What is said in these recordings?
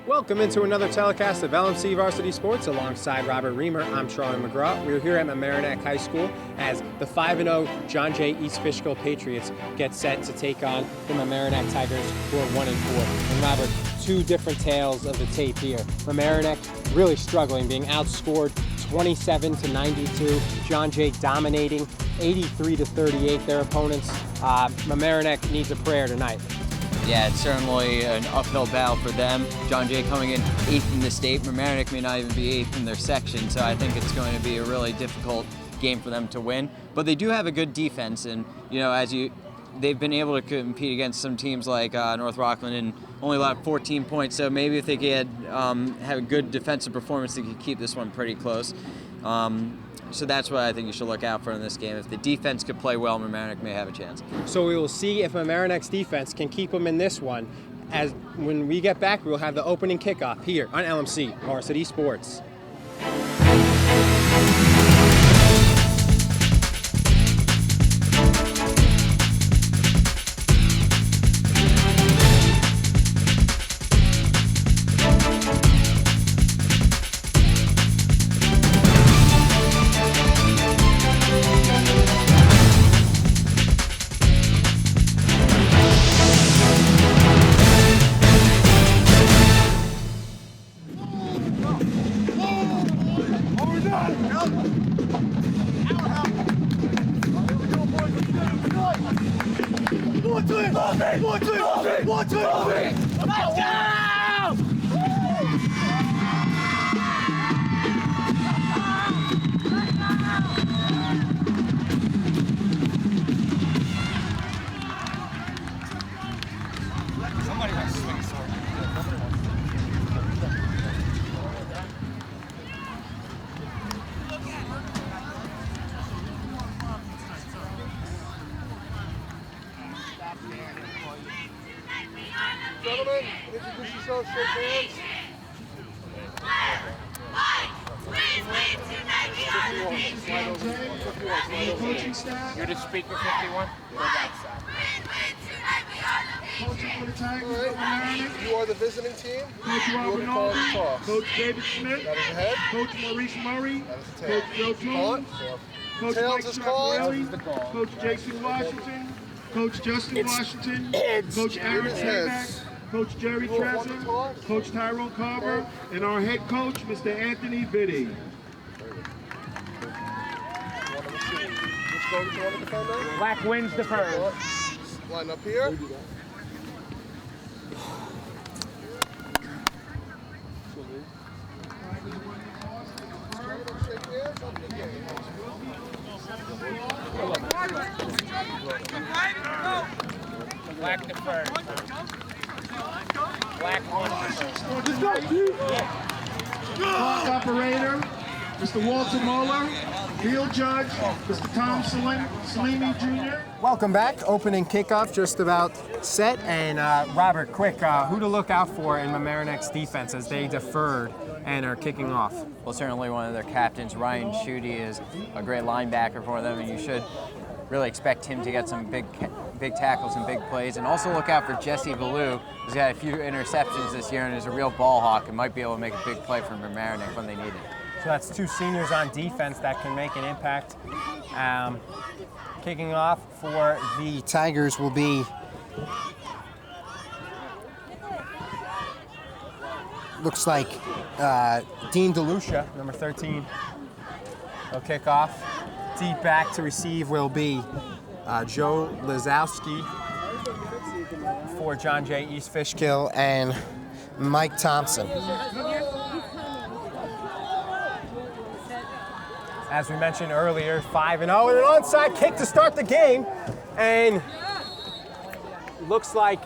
Welcome into another telecast of LMC Varsity Sports alongside Robert Riemer. I'm Charlie McGraw. We're here at Mamaroneck High School as the 5-0 John Jay East Fishkill Patriots get set to take on the Mamaroneck Tigers, who are 1-4. And Robert, two different tales of the tape here. Mamaroneck really struggling, being outscored 27-92. John Jay dominating 83-38 their opponents. Mamaroneck needs a prayer tonight. Yeah, it's certainly an uphill battle for them. John Jay coming in 8th in the state. Mamaroneck may not even be 8th in their section, so I think it's going to be a really difficult game for them to win. But they do have a good defense, and you know, they've been able to compete against some teams like North Rockland and only allowed 14 points. So maybe if they could have a good defensive performance, they could keep this one pretty close. So that's what I think you should look out for in this game. If the defense could play well, Mamaroneck may have a chance. So we will see if Mamaroneck's defense can keep them in this one. As when we get back, we'll have the opening kickoff here on LMC Varsity Sports. Gentlemen, introduce yourselves, shake hands. You're the speaker 51? Alright, you are the visiting team. Coach You will Robert be calling the toss. Coach David Smith, That is the head. Coach Maurice Murray, That is the tail. Coach Joe Call it. Jones, Coach Tails Mike is called. Scarpelli, Coach Jason Washington, Coach Justin Washington, Coach Aaron It's Saback, heads. Coach Jerry Cool. Trezor, Toss. Coach Tyrone Carver, and our head coach, Mr. Anthony Vitti. Which goal did you want to defend now? Black wins the first. Line up here. Shake hands up the game. Black the first. Black won the first. Clock operator, Mr. Walter Moeller, field judge, Mr. Tom Salimi Jr. Welcome back. Opening kickoff just about set. And Robert, quick, who to look out for in Mamaroneck's defense as they deferred and are kicking off? Well, certainly one of their captains, Ryan Schutte, is a great linebacker for them, and you should really expect him to get some big tackles and big plays. And also look out for Jesse Ballou, who's got a few interceptions this year and is a real ball hawk and might be able to make a big play for Mamaroneck when they need it. So that's two seniors on defense that can make an impact. Kicking off for the Tigers will be looks like Dean DeLucia, number 13. He'll kick off. Deep back to receive will be Joe Lazowski for John Jay East Fishkill and Mike Thompson. As we mentioned earlier, 5-0 and an onside kick to start the game. And looks like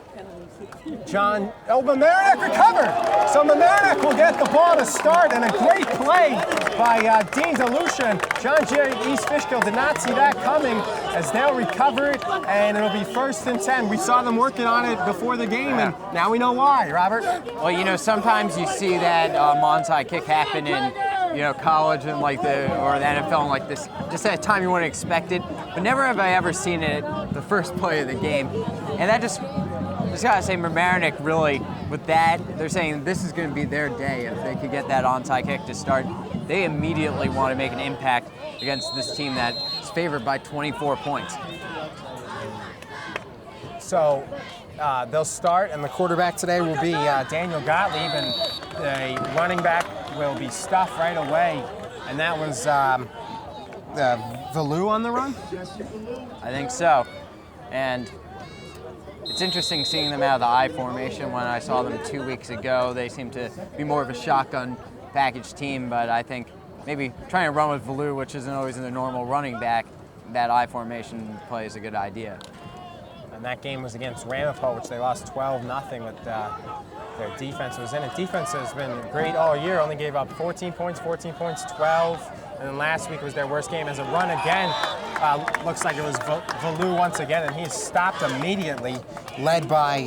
Mamaroneck recovered. So Mamaroneck will get the ball to start, and a great play by Dean DeLucia. John Jay East Fishkill did not see that coming as they'll recover it, and it'll be 1st and 10. We saw them working on it before the game, and now we know why, Robert. Well, you know, sometimes you see that onside kick happen in college and or the NFL and like this, just at a time you wouldn't expect it. But never have I ever seen it the first play of the game. And that just just gotta say, Mamaroneck really, with that, they're saying this is gonna be their day if they could get that onside kick to start. They immediately want to make an impact against this team that is favored by 24 points. So they'll start, and the quarterback today will be Daniel Gottlieb, and the running back will be Stuff right away. And that was Valou on the run? I think so. And it's interesting seeing them out of the I formation. When I saw them 2 weeks ago, they seemed to be more of a shotgun package team, but I think maybe trying to run with Valou, which isn't always in the normal running back, that I formation play is a good idea. And that game was against Ramapo, which they lost 12-0 with their defense was in it. Defense has been great all year, only gave up 14 points, 12. And then last week was their worst game as a run again. Looks like it was Valou once again, and he's stopped immediately, led by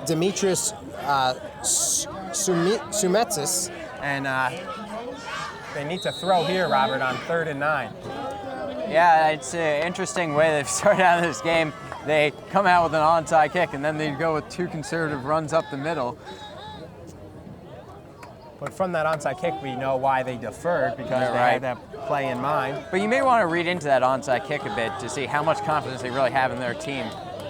Dimitris Sumetsis. And they need to throw here, Robert, on 3rd and 9. Yeah, it's an interesting way they've started out this game. They come out with an onside kick, and then they go with 2 conservative runs up the middle. But from that onside kick, we know why they deferred, because they had that play in mind. But you may want to read into that onside kick a bit to see how much confidence they really have in their team,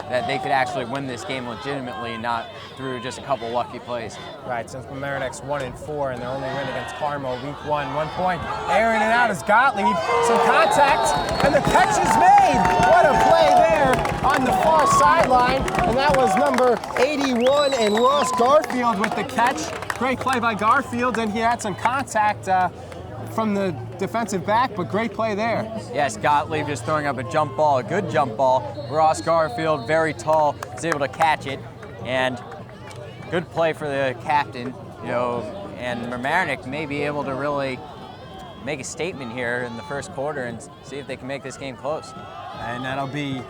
that they could actually win this game legitimately, not through just a couple lucky plays. Right, since Mamaroneck's 1-4 and their only win against Carmo week 1, 1 point. Airing it out is Gottlieb, some contact, and the catch is made. What a play there on the far sideline, and that was number 81 and Ross Garfield with the catch. Great play by Garfield, and he had some contact from the defensive back, but great play there. Yes, Gottlieb just throwing up a jump ball, a good jump ball. Ross Garfield, very tall, is able to catch it, and good play for the captain, and Mamaroneck may be able to really make a statement here in the first quarter and see if they can make this game close. And that'll be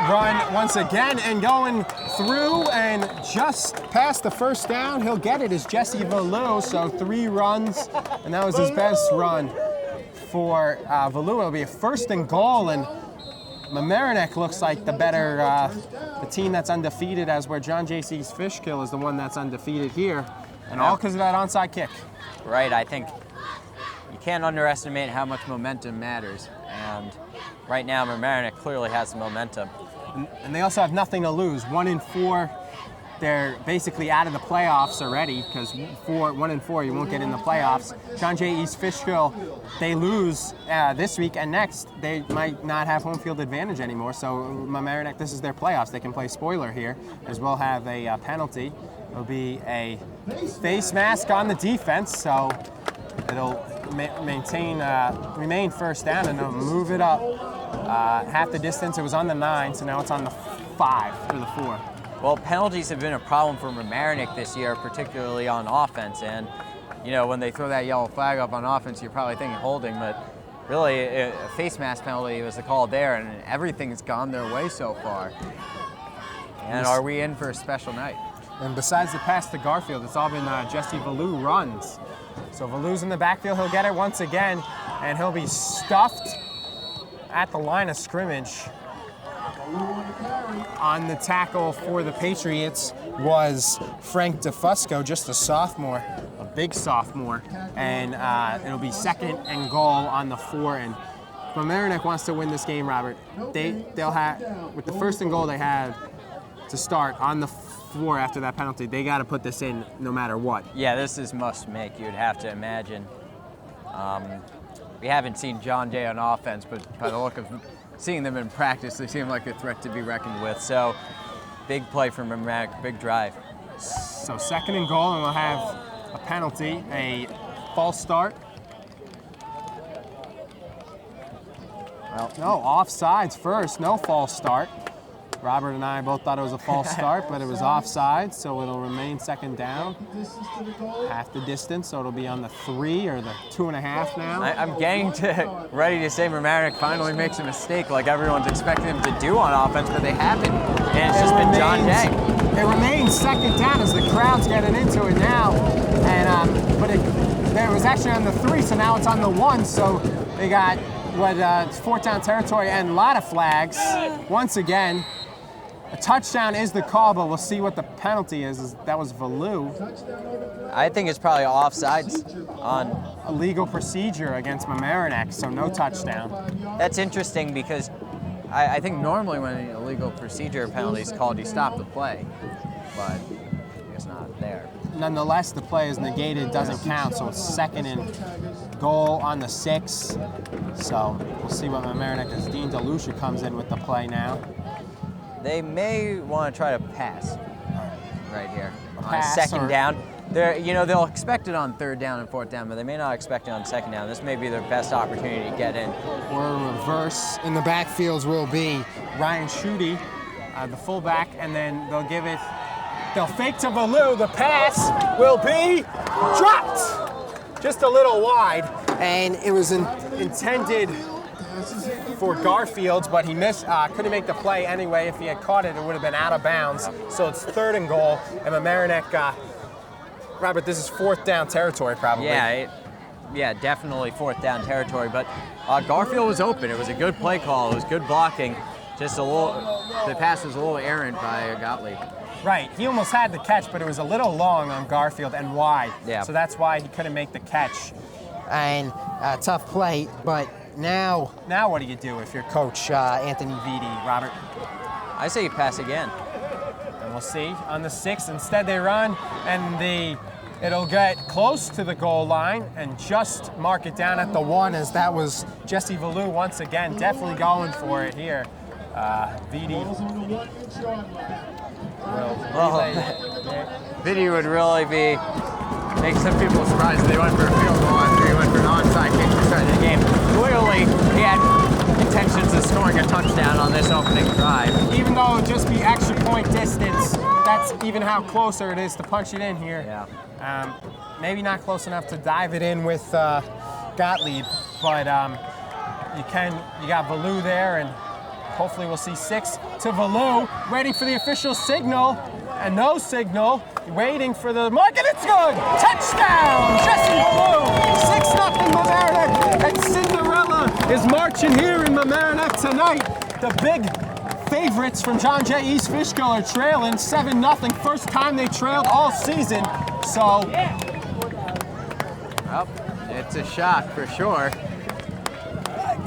run once again, and going through and just past the first down. He'll get it, is Jesse Valou, so 3 runs, and that was his best run for Valou. It'll be a 1st and goal, and Mamaroneck looks like the better, the team that's undefeated, as where John Jay sees Fishkill is the one that's undefeated here, and all because of that onside kick. Right, I think you can't underestimate how much momentum matters, and right now Mamaroneck clearly has some momentum. And they also have nothing to lose. 1-4, they're basically out of the playoffs already, because 1-4 you won't get in the playoffs. John Jay East Fishkill, they lose this week, and next they might not have home field advantage anymore. So Mamaroneck, this is their playoffs. They can play spoiler here, as well have a penalty. It'll be a face mask on the defense, so it'll remain 1st down, and they'll move it up half the distance. It was on the 9, so now it's on the 5 or the 4. Well, penalties have been a problem for Mamaroneck this year, particularly on offense. And, when they throw that yellow flag up on offense, you're probably thinking holding, but really a face mask penalty was the call there, and everything's gone their way so far. And are we in for a special night? And besides the pass to Garfield, it's all been Jesse Valou runs. So Valou's in the backfield, he'll get it once again, and he'll be stuffed at the line of scrimmage. On the tackle for the Patriots was Frank DeFusco, just a sophomore, a big sophomore, and it'll be 2nd and goal on the 4. And Mamaroneck wants to win this game, Robert. They'll have, with the 1st and goal they had to start on the 4 after that penalty, they got to put this in no matter what. Yeah, this is must make, you'd have to imagine. We haven't seen John Jay on offense, but by the look of seeing them in practice, they seem like a threat to be reckoned with. So, big play from Mamaroneck, big drive. So 2nd and goal, and we'll have a penalty, a false start. Well, no, offsides first, no false start. Robert and I both thought it was a false start, but it was offside, so it'll remain 2nd down. Half the distance, so it'll be on the 3 or the 2.5 now. I'm getting ready to say Mamaroneck finally makes a mistake like everyone's expecting them to do on offense, but they haven't, and it's just been John Jay. It remains 2nd down as the crowd's getting into it now, and but it was actually on the 3, so now it's on the 1, so they got it's 4th down territory and a lot of flags once again. A touchdown is the call, but we'll see what the penalty is. That was Valou. I think it's probably offsides on. Illegal procedure against Mamaroneck, so no touchdown. That's interesting because I think normally when an illegal procedure penalty is called, you stop the play, but I guess not there. Nonetheless, the play is negated, doesn't count, so it's 2nd and goal on the 6. So we'll see what Mamaroneck does. Dean DeLucia comes in with the play now. They may want to try to pass right here on Pass 2nd down. They'll expect it on 3rd down and 4th down, but they may not expect it on 2nd down. This may be their best opportunity to get in. Or reverse in the backfields will be Ryan Schutte, the fullback, and then they'll fake to Valou. The pass will be dropped just a little wide, and it was intended for Garfield, but he couldn't make the play anyway. If he had caught it, it would have been out of bounds. So it's 3rd and goal, and Mamaroneck, Robert, this is 4th down territory probably. Yeah, definitely 4th down territory, but Garfield was open. It was a good play call. It was good blocking. Just the pass was a little errant by Gottlieb. Right, he almost had the catch, but it was a little long on Garfield and wide. Yeah. So that's why he couldn't make the catch. And tough play, but now what do you do if you're coach Anthony Vitti, Robert? I say you pass again. And we'll see on the 6th. Instead they run, and it'll get close to the goal line and just mark it down at the 1, as that was Jesse Valou once again, definitely going for it here. Vitti Vitti would really make some people surprised if they went for a field goal after he went for an onside kick to start the game. Clearly, he had intentions of scoring a touchdown on this opening drive. Even though it would just be extra point distance, that's even how closer it is to punch it in here. Yeah. Maybe not close enough to dive it in with Gottlieb, but you got Valou there, and hopefully we'll see 6 to Valou, waiting for the official signal, and no signal, waiting for the mark, and it's good! Touchdown! Jesse Valou! 6-0 Mamaroneck, and Cinderella is marching here in Mamaroneck tonight. The big favorites from John Jay East Fishkill are trailing 7-0, first time they trailed all season, so... Well, it's a shock for sure.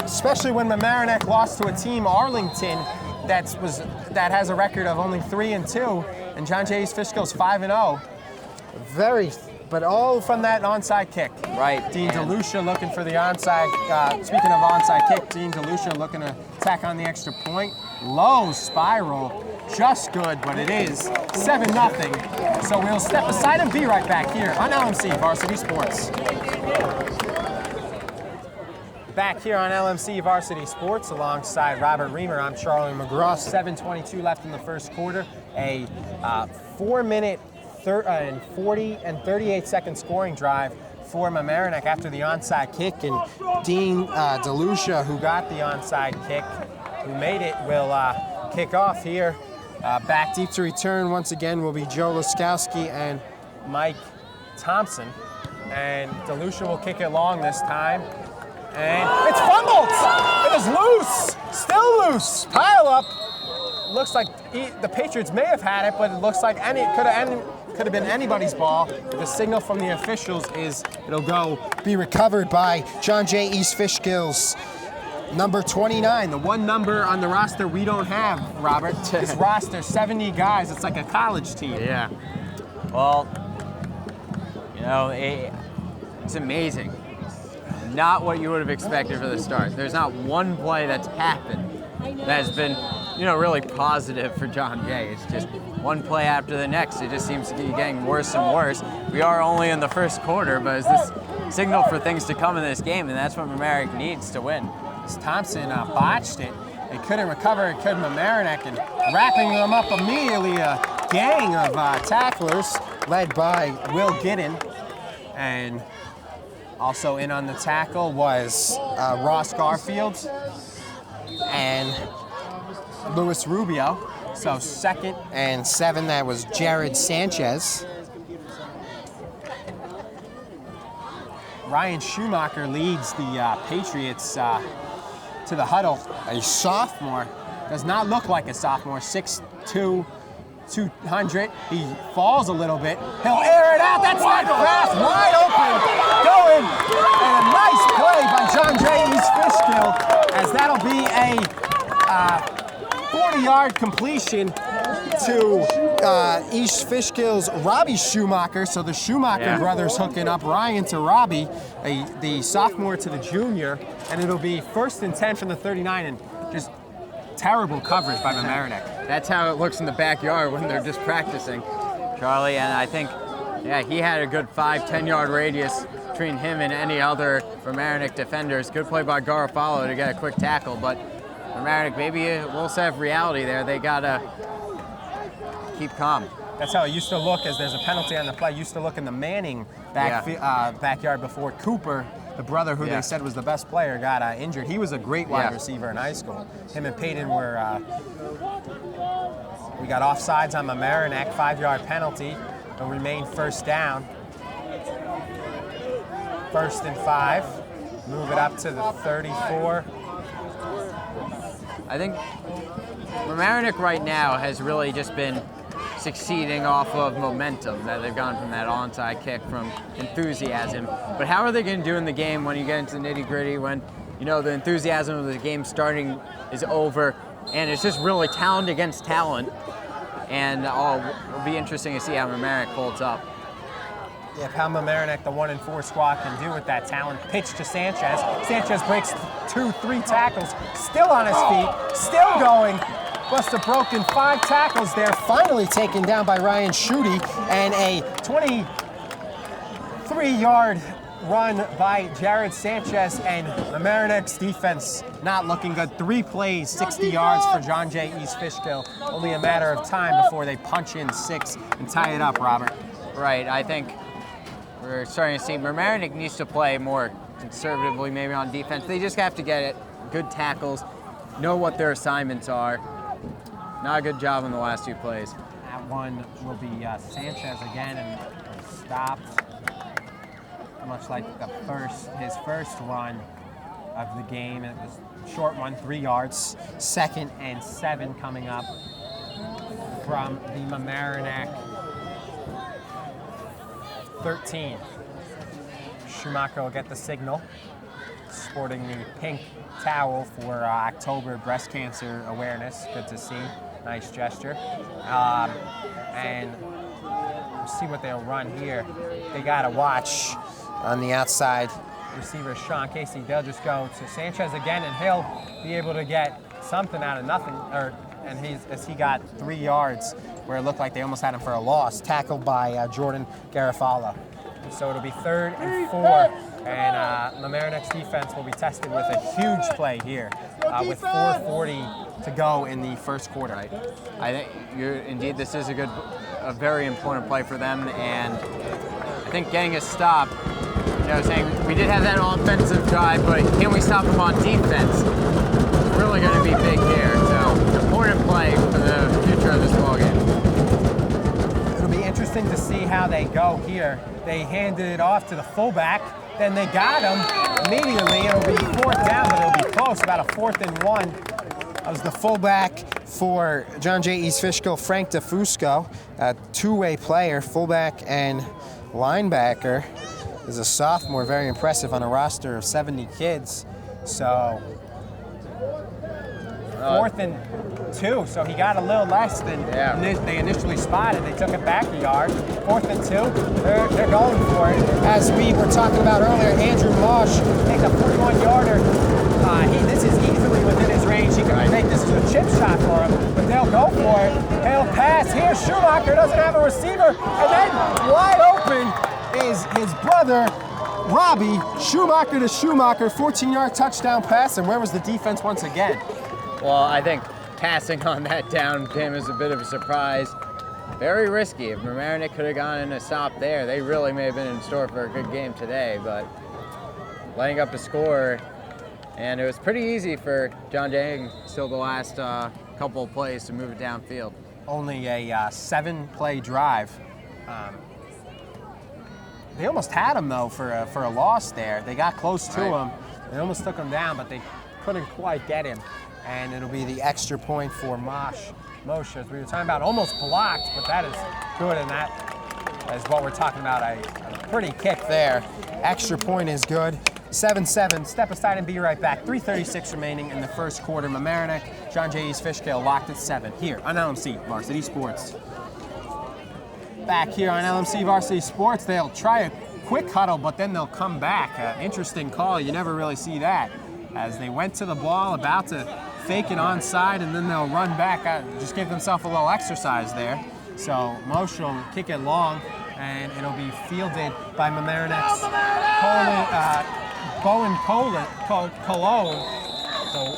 Especially when Mamaroneck lost to a team, Arlington, that has a record of only 3-2, and John Jay East Fishkill's 5-0. But all from that onside kick. Right. Dean DeLucia looking for the onside. Speaking of onside kick, Dean DeLucia looking to tack on the extra point. Low spiral, just good, but it is 7-0. So we'll step aside and be right back here on LMC Varsity Sports. Back here on LMC Varsity Sports alongside Robert Riemer, I'm Charlie McGraw. 7:22 left in the first quarter. A 4-minute and 40 and 38-second scoring drive for Mamaroneck after the onside kick. And Dean DeLucia, who got the onside kick, who made it, will kick off here. Back deep to return once again will be Joe Laskowski and Mike Thompson. And DeLucia will kick it long this time. And it's fumbled! It is loose! Still loose! Pile up! Looks like the Patriots may have had it, but it looks like it could have been anybody's ball. The signal from the officials is it'll be recovered by John Jay East Fishkill's number 29, the one number on the roster we don't have, Robert. This roster, 70 guys, it's like a college team. Yeah. Well, it's amazing. Not what you would have expected for the start. There's not one play that's happened that has been, really positive for John Jay. It's just one play after the next. It just seems to be getting worse and worse. We are only in the first quarter, but it's this signal for things to come in this game, and that's what Mamaroneck needs to win. Thompson botched it. They couldn't recover it, could Mamaroneck, and wrapping them up immediately, a gang of tacklers led by Will Giddon. And also in on the tackle was Ross Garfield and Luis Rubio. So 2nd and 7, that was Jared Sanchez. Ryan Schumacher leads the Patriots to the huddle, a sophomore does not look like a sophomore. 6'2", 200. He falls a little bit. He'll air it out. That's not fast. Wide open. Going. And a nice play by John J. East Fishkill, as that'll be a 40-yard completion to East Fishkill's Robbie Schumacher. So the Schumacher brothers hooking up Ryan to Robbie, the sophomore to the junior, and it'll be 1st and 10 from the 39, and just terrible coverage by Mamaroneck. That's how it looks in the backyard when they're just practicing, Charlie. And I think, he had a good 5-10 yard radius between him and any other Mamaroneck defenders. Good play by Garofalo to get a quick tackle, but Mamaroneck, maybe a little set of reality there. They gotta keep calm. That's how it used to look, as there's a penalty on the play. It used to look in the Manning backyard before Cooper, the brother who they said was the best player, got injured. He was a great wide receiver in high school. Him and Peyton were, we got offsides on Mamaroneck, 5-yard penalty. It'll remain 1st down. 1st and 5. Move it up to the 34. I think Mamaroneck right now has really just been succeeding off of momentum, that they've gone from that onside kick, from enthusiasm. But how are they going to do in the game when you get into the nitty-gritty, when the enthusiasm of the game starting is over, and it's just really talent against talent? And it'll be interesting to see how Mamaroneck holds up. Yeah, how Mamaroneck, the 1 and 4 squad, can do with that talent. Pitch to Sanchez. Sanchez breaks 2-3 tackles, still on his feet, still going. Must have broken 5 tackles there. Finally taken down by Ryan Schutte, and a 23-yard run by Jared Sanchez, and Mamaroneck's defense not looking good. 3 plays, 60 yards for John J. East Fishkill. Only a matter of time before they punch in 6 and tie it up, Robert. Right, I think we're starting to see Mamaroneck needs to play more conservatively maybe on defense. They just have to get it, good tackles, know what their assignments are. Not a good job on the last 2 plays. That one will be Sanchez again, and stopped, much like his first run of the game. It was a short one, 3 yards. 2nd and 7 coming up from the Mamaroneck 13. Schumacher will get the signal, sporting the pink towel for October breast cancer awareness. Good to see. Nice gesture. And we'll see what they'll run here. They got to watch on the outside receiver, Sean Casey. They'll just go to Sanchez again, and he'll be able to get something out of nothing. As he got 3 yards where it looked like they almost had him for a loss, tackled by Jordan Garofalo. So it'll be 3rd and 4. And Mamaroneck's defense will be tested with a huge play here with 4:40 to go in the first quarter. Right. I think indeed this is a very important play for them, and I think getting a stop, saying we did have that offensive drive, but can we stop them on defense? It's really going to be big here. So important play for the future of this ballgame. It'll be interesting to see how they go here. They handed it off to the fullback. Then they got him immediately. It'll be 4th down, but it'll be close, about a 4th and 1. That was the fullback for John J. East Fishkill, Frank DeFusco, a 2-way player, fullback and linebacker. Is a sophomore, very impressive on a roster of 70 kids. So 4th and 2, so he got a little less than they initially spotted. They took it back a yard. 4th and 2, they're going for it. As we were talking about earlier, Andrew Marsh takes a 41-yarder. This is easily within his range. He can make this a chip shot for him, but they'll go for it. He'll pass here. Schumacher doesn't have a receiver, and then wide open is his brother, Robbie. Schumacher to Schumacher, 14-yard touchdown pass, and where was the defense once again? Well, I think passing on that down came as a bit of a surprise. Very risky. If Mamaroneck could have gone in a stop there, they really may have been in store for a good game today, but laying up a score, and it was pretty easy for John Jay still the last couple of plays to move it downfield. Only a 7-play drive. They almost had him, though, for a loss there. They got close to him. They almost took him down, but they couldn't quite get him. and it'll be the extra point for Moshe. As we were talking about, almost blocked, but that is good, and that is what we're talking about, a pretty kick there. Extra point is good. 7-7, step aside and be right back. 3:36 remaining in the first quarter. Mamaroneck, John J. East Fishkill locked at 7 here on LMC Varsity Sports. Back here on LMC Varsity Sports, they'll try a quick huddle, but then they'll come back. Interesting call, you never really see that. As they went to the ball, about to fake it onside, and then they'll run back, just give themselves a little exercise there. So Moshe will kick it long, and it'll be fielded by Mamaroneck's Bowen Cologne. So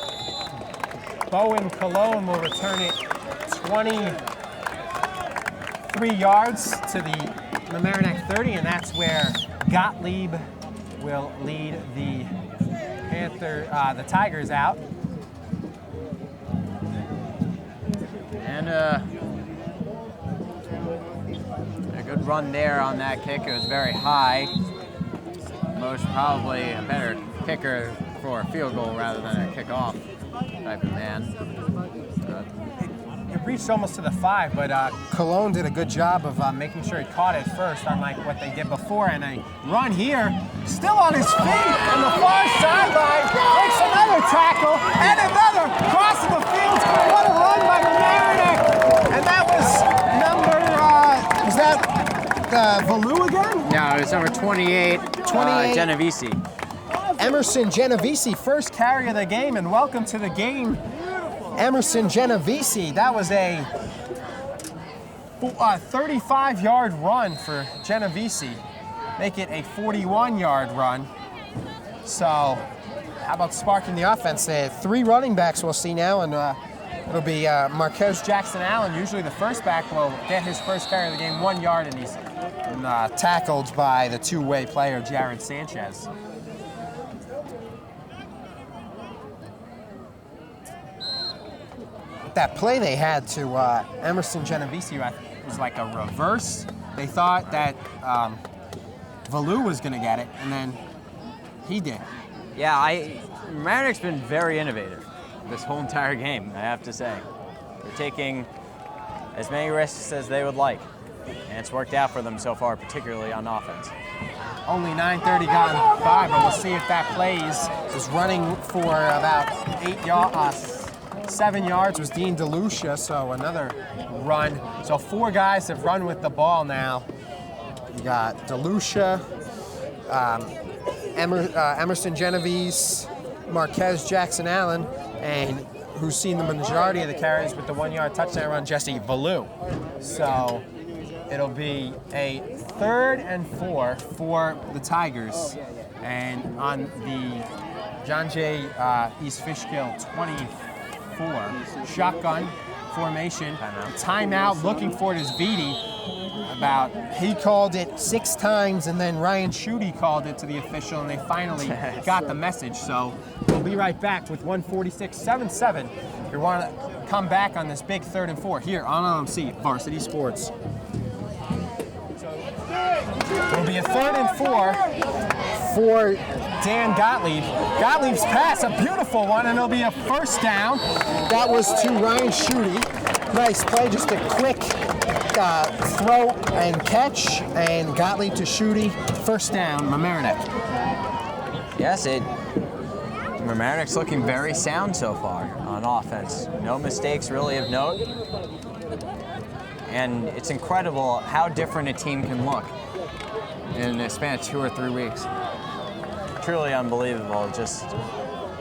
Bowen Cologne will return it 23 yards to the Mamaroneck 30, and that's where Gottlieb will lead the Tigers out. And a good run there on that kick. It was very high. Moshe probably a better kicker for a field goal rather than a kickoff type of man. It reached almost to the 5, but Cologne did a good job of making sure he caught it first, unlike what they did before. And a run here, still on his feet on the far sideline, makes another tackle and another crossing the field. What a run by Mamaroneck! And that was that Valou again? No, it was number 28, 28. Genovese. Emerson Genovese, first carry of the game, and welcome to the game, Emerson Genovese. That was a 35-yard run for Genovese. Make it a 41-yard run. So how about sparking the offense? 3 running backs we'll see now, and it'll be Marquez Jackson-Allen. Usually the first back will get his first carry of the game, 1 yard, and he's tackled by the two-way player, Jared Sanchez. That play they had to Emerson Genovese was like a reverse. They thought that Valou was going to get it, and then he did. Yeah, Mamaroneck's been very innovative this whole entire game, I have to say. They're taking as many risks as they would like, and it's worked out for them so far, particularly on offense. Only 9:30 gone by, but we'll see if that plays. Was running for about 7 yards was Dean DeLucia, so another run. So 4 guys have run with the ball now. You got DeLucia, Emerson Genovese, Marquez Jackson-Allen, and who's seen the majority of the carries with the 1-yard touchdown run, Jesse Valou. So it'll be a 3rd and 4 for the Tigers, and on the John J. East Fishkill 24. Shotgun formation. Timeout. Looking for it is Vitti. He called it 6 times, and then Ryan Schutte called it to the official, and they finally got the message. So we'll be right back with 1:46, 7-7. You want to come back on this big 3rd and 4 here on LMC Varsity Sports. It'll be a 3rd and 4 for Dan Gottlieb. Gottlieb's pass, a beautiful one, and it'll be a first down. That was to Ryan Schutte. Nice play, just a quick throw and catch, and Gottlieb to Schutte. First down, Mamaroneck. Yes, Mamaroneck's looking very sound so far on offense. No mistakes really of note. And it's incredible how different a team can look in a span of 2 or 3 weeks. Truly unbelievable. It just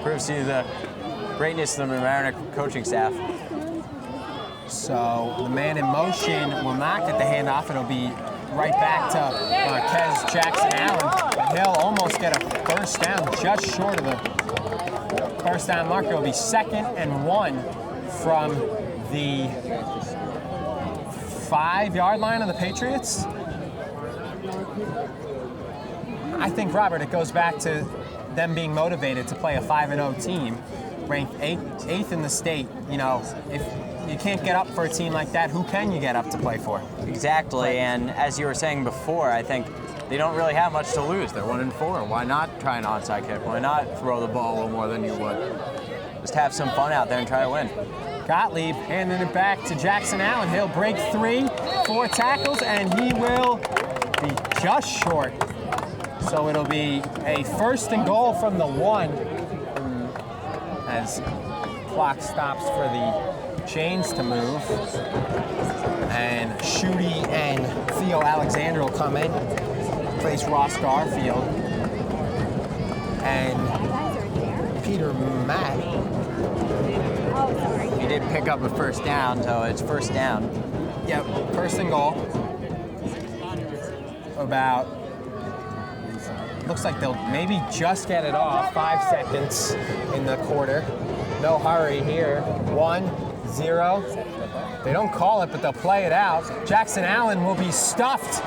proves to you the greatness of the Mamaroneck coaching staff. So the man in motion will not get the handoff. It'll be right back to Marquez Jackson-Allen. He'll almost get a first down, just short of the first down mark. It'll be 2nd and 1 from the 5-yard line of the Patriots. I think, Robert, it goes back to them being motivated to play a 5-0 team, ranked 8th in the state. You know, if you can't get up for a team like that, who can you get up to play for? Exactly, and as you were saying before, I think they don't really have much to lose. They're 1-4. Why not try an onside kick? Why not throw the ball a little more than you would? just have some fun out there and try to win. Gottlieb handing it back to Jackson Allen. He'll break 3, 4 tackles, and he will be just short. So it'll be a 1st and goal from the 1 as clock stops for the chains to move. And Schutte and Theo Alexander will come in, place Ross Garfield. And Peter Matt. He did pick up a 1st down, so it's 1st down. Yep, 1st and goal. About, looks like they'll maybe just get it off. 5 seconds in the quarter. No hurry here. 1-0. They don't call it, but they'll play it out. Jackson Allen will be stuffed.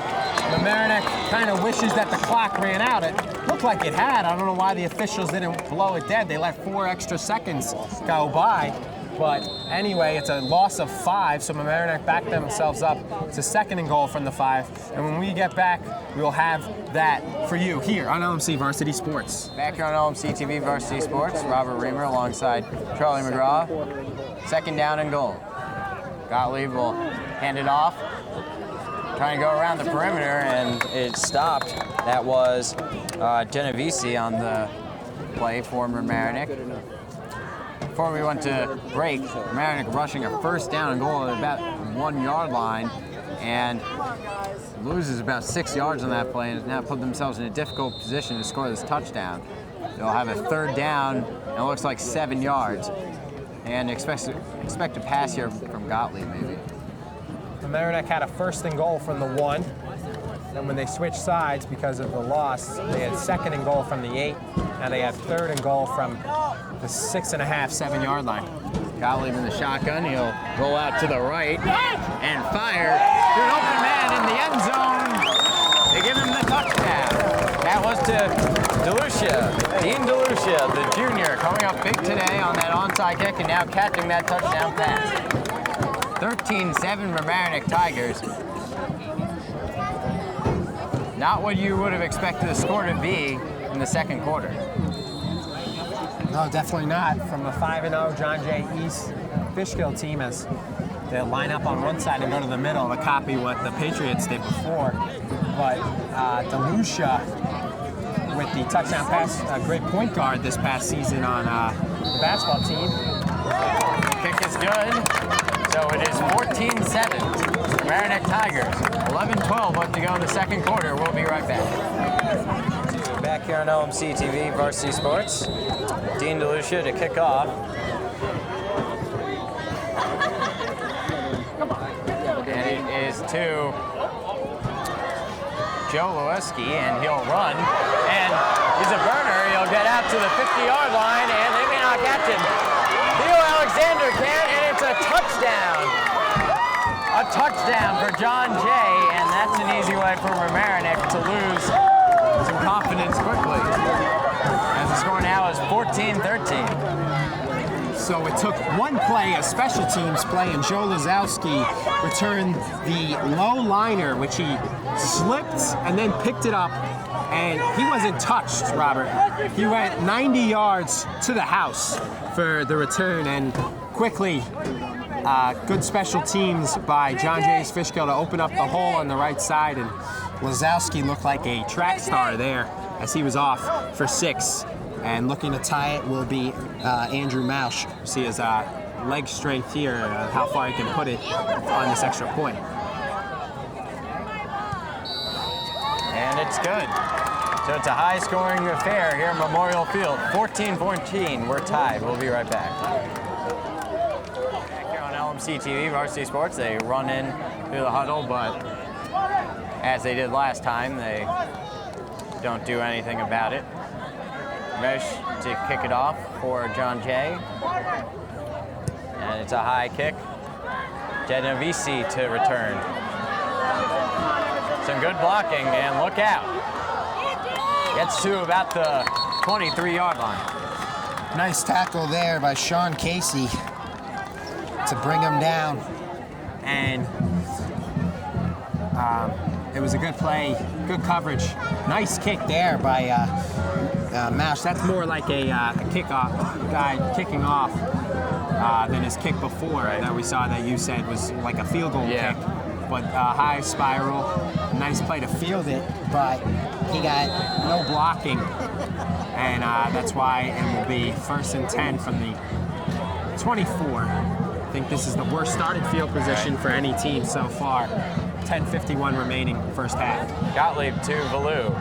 Mamaroneck kind of wishes that the clock ran out. It looked like it had. I don't know why the officials didn't blow it dead. They let 4 extra seconds go by. But anyway, it's a loss of 5, so Mamaroneck backed themselves up to 2nd and goal from the 5. And when we get back, we'll have that for you here on LMC Varsity Sports. Back here on LMC-TV Varsity Sports, Robert Riemer alongside Charlie McGraw. 2nd down and goal. Gottlieb will hand it off, trying to go around the perimeter, and it stopped. That was Genovese on the play for Mamaroneck. Before we went to break, Mamaroneck rushing a 1st down and goal at about 1 yard line, and loses about 6 yards on that play, and has now put themselves in a difficult position to score this touchdown. They'll have a 3rd down, and it looks like 7 yards, and expect a pass here from Gottlieb maybe. Mamaroneck had a 1st and goal from the 1. Then when they switched sides because of the loss, they had 2nd and goal from the 8. Now they have 3rd and goal from the 6.5, 7 yard line. Gottlieb in the shotgun. He'll roll out to the right and fire to an open man in the end zone. They give him the touchdown. That was to DeLucia, Dean DeLucia, the junior, coming up big today on that onside kick and now catching that touchdown pass. 13-7 Mamaroneck Tigers. Not what you would have expected the score to be in the 2nd quarter. No, definitely not. From a 5-0 John Jay East Fishkill team, as they line up on one side and go to the middle to copy what the Patriots did before. But DeLucia with the touchdown pass, a great point guard this past season on the basketball team. Kick is good. So it is 14-7. Mamaroneck Tigers. 11-12 left to go in the 2nd quarter. We'll be right back. Back here on LMC-TV Varsity Sports. Dean DeLucia to kick off. And it is to Joe Lewiski, and he'll run. And he's a burner. He'll get out to the 50-yard line, and they may not catch him. Theo Alexander can, and it's a touchdown. A touchdown for John Jay, and that's an easy way for Mamaroneck to lose some confidence quickly. As the score now is 14-13. So it took one play, a special teams play, and Joe Lazowski returned the low liner, which he slipped and then picked it up, and he wasn't touched, Robert. He went 90 yards to the house for the return, and quickly, good special teams by John Jay's Fishkill to open up the hole on the right side, and Lazowski looked like a track star there as he was off for 6. And looking to tie it will be Andrew Mausch. See his leg strength here, how far he can put it on this extra point. And it's good. So it's a high-scoring affair here at Memorial Field. 14-14, we're tied. We'll be right back. Back here on LMC-TV, Varsity Sports, they run in through the huddle, but as they did last time, they don't do anything about it. Mesh to kick it off for John Jay. And it's a high kick. Genovese to return. Some good blocking, and look out. Gets to about the 23-yard line. Nice tackle there by Sean Casey to bring him down. And It was a good play, good coverage. Nice kick there by Mash. That's more like a kickoff guy kicking off than his kick before that we saw that you said was like a field goal kick. But high spiral, nice play to field it, but he got no blocking, and that's why it will be 1st and 10 from the 24. I think this is the worst starting field position for any team so far. 10:51 remaining, first half. Gottlieb to Valou.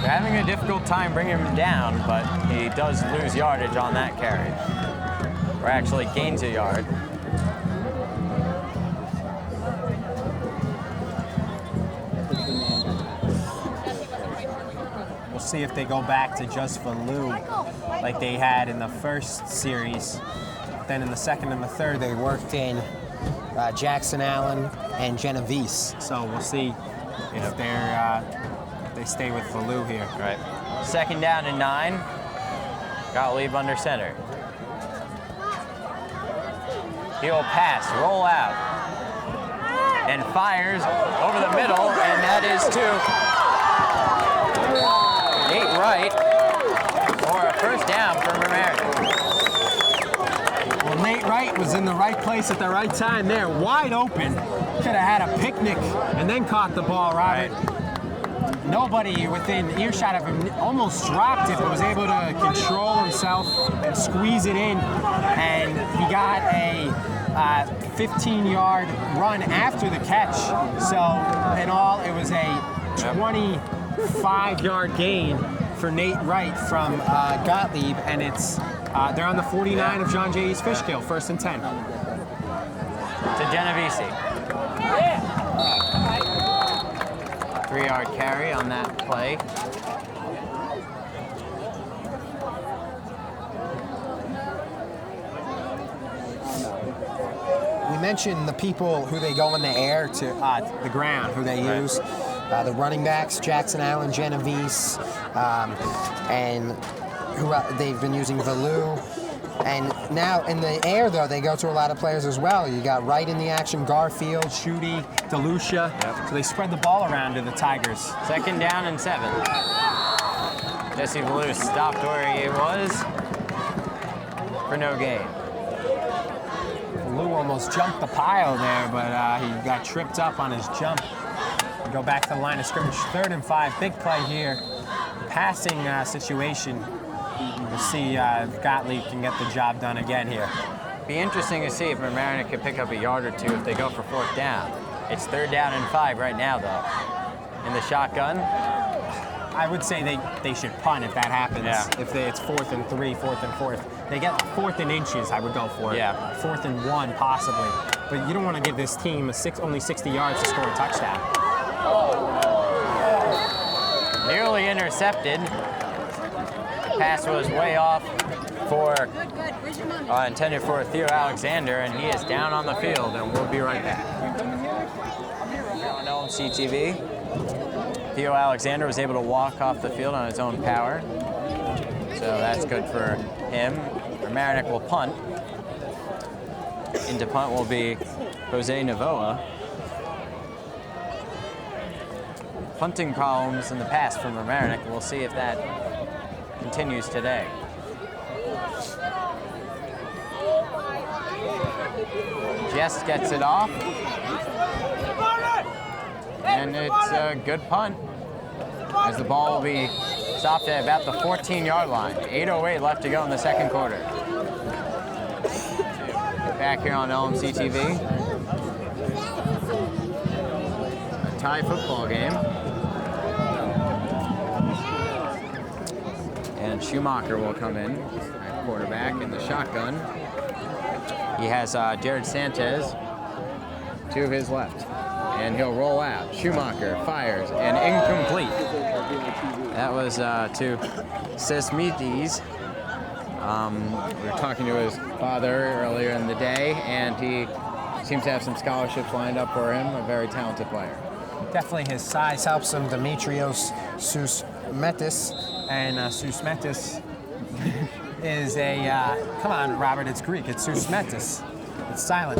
They're having a difficult time bringing him down, but he does lose yardage on that carry. Or actually gains a yard. We'll see if they go back to just Valou like they had in the first series. Then in the second and the third, they worked in Jackson Allen and Genovese. So we'll see if they stay with Valou here. Right. 2nd down and 9. Gottlieb under center. He'll pass, roll out, and fires over the middle, and that is to Nate Wright for a first down for Mamaroneck. Well, Nate Wright was in the right place at the right time there, wide open. Could have had a picnic and then caught the ball, Robert. Right. Nobody within earshot of him almost dropped it, but was able to control himself and squeeze it in. And he got a 15-yard run after the catch. So in all, it was a 25-yard gain for Nate Wright from Gottlieb, and it's they're on the 49 of John J. East Fishkill, 1st and 10. To Genovese. 3-yard carry on that play. We mentioned the people who they go in the air to the ground, who they use. The running backs, Jackson Allen, Genovese, and who they've been using Valou. And now in the air, though, they go to a lot of players as well. You got Wright in the action, Garfield, Schutte, DeLucia. So they spread the ball around to the Tigers. 2nd down and 7. Jesse Valou stopped where he was for no gain. Valou almost jumped the pile there, but he got tripped up on his jump. We go back to the line of scrimmage. 3rd and 5, big play here. Passing situation. We'll see if Gottlieb can get the job done again here. Be interesting to see if Mamaroneck can pick up a yard or two if they go for 4th down. It's 3rd down and 5 right now, though. In the shotgun. I would say they should punt if that happens. Yeah. If it's 4th and 3, 4th and 4th. They get 4th and inches, I would go for it. Yeah. 4th and 1, possibly. But you don't want to give this team only 60 yards to score a touchdown. Nearly intercepted. The pass was way off intended for Theo Alexander, and he is down on the field, and we'll be right back. On LMC-TV, Theo Alexander was able to walk off the field on his own power, so that's good for him. Mamaroneck will punt. Into punt will be Jose Navoa. Punting problems in the past from Mamaroneck. We'll see if that continues today. Just gets it off. And it's a good punt, as the ball will be stopped at about the 14-yard line. 8:08 left to go in the 2nd quarter. Back here on LMC-TV. A tie football game. And Schumacher will come in at quarterback in the shotgun. He has Jared Sanchez to his left. And he'll roll out. Schumacher fires, and incomplete. That was to Sesmides. We were talking to his father earlier in the day, and he seems to have some scholarships lined up for him. A very talented player. Definitely his size helps him. Demetrios Sousmetis. And Sousmetis is a, come on, Robert, it's Greek. It's Sousmetis. It's silent.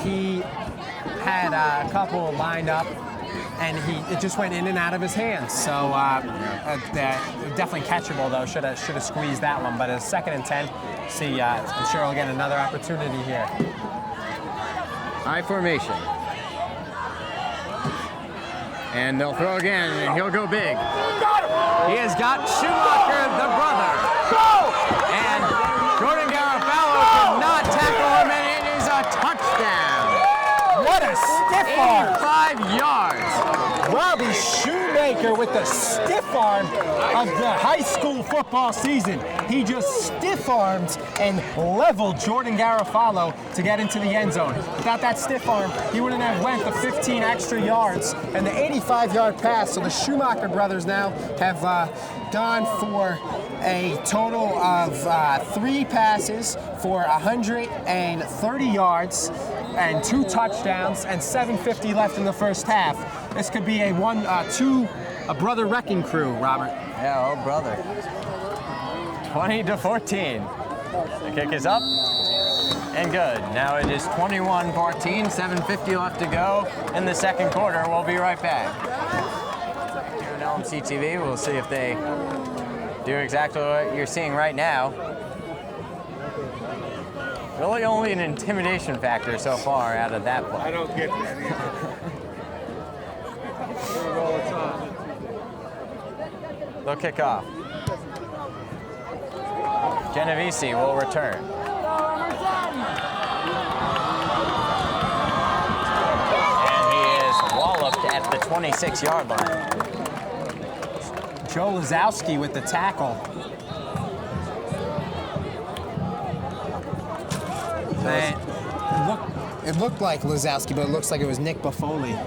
He had a couple lined up, and it just went in and out of his hands. So definitely catchable though. Should have squeezed that one. But a 2nd and 10. See, I'm sure we'll get another opportunity here. High formation. And they'll throw again, and he'll go big. He has got Schumacher, the brother. And Jordan Garofalo cannot tackle him, and it is a touchdown. What a stiff arm! 85 yards. Robbie Shoemaker with the stiff arm of the high school football season. He just stiff armed and leveled Jordan Garofalo to get into the end zone. Without that stiff arm, he wouldn't have went the 15 extra yards and the 85-yard pass. So the Schumacher brothers now have gone for a total of 3 passes for 130 yards and 2 touchdowns and 7:50 left in the first half. This could be a brother wrecking crew, Robert. Yeah, oh brother. 20-14. The kick is up and good. Now it is 21-14, 7:50 left to go in the second quarter. We'll be right back. Here on LMC-TV, we'll see if they do exactly what you're seeing right now. Really only an intimidation factor so far out of that play. I don't get that either. They'll kick off. Genovese will return. And he is walloped at the 26-yard line. Joe Lazowski with the tackle. It looked like Lazowski, but it looks like it was Nick Buffoli.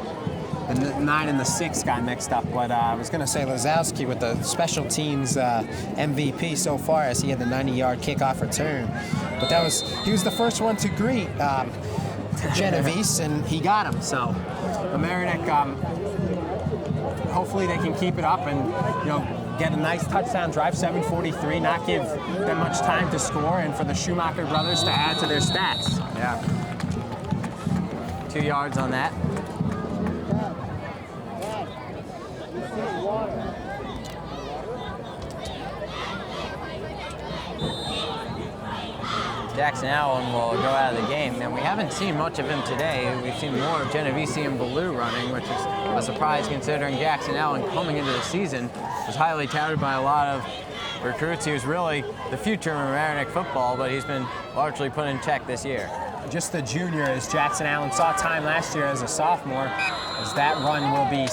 The 9 and the 6 got mixed up, but I was going to say Lazowski with the special teams MVP so far, as he had the 90-yard kickoff return. But he was the first one to greet Genovese, and he got him. So Mamaroneck, hopefully they can keep it up and get a nice touchdown drive, 7:43, not give them much time to score, and for the Schumacher brothers to add to their stats. Yeah. 2 yards on that. Jackson Allen will go out of the game, and we haven't seen much of him today. We've seen more of Genovese and Ballou running, which is a surprise considering Jackson Allen coming into the season was highly touted by a lot of recruits. He was really the future of Mamaroneck football, but he's been largely put in check this year. Just the junior, as Jackson Allen saw time last year as a sophomore, as that run will be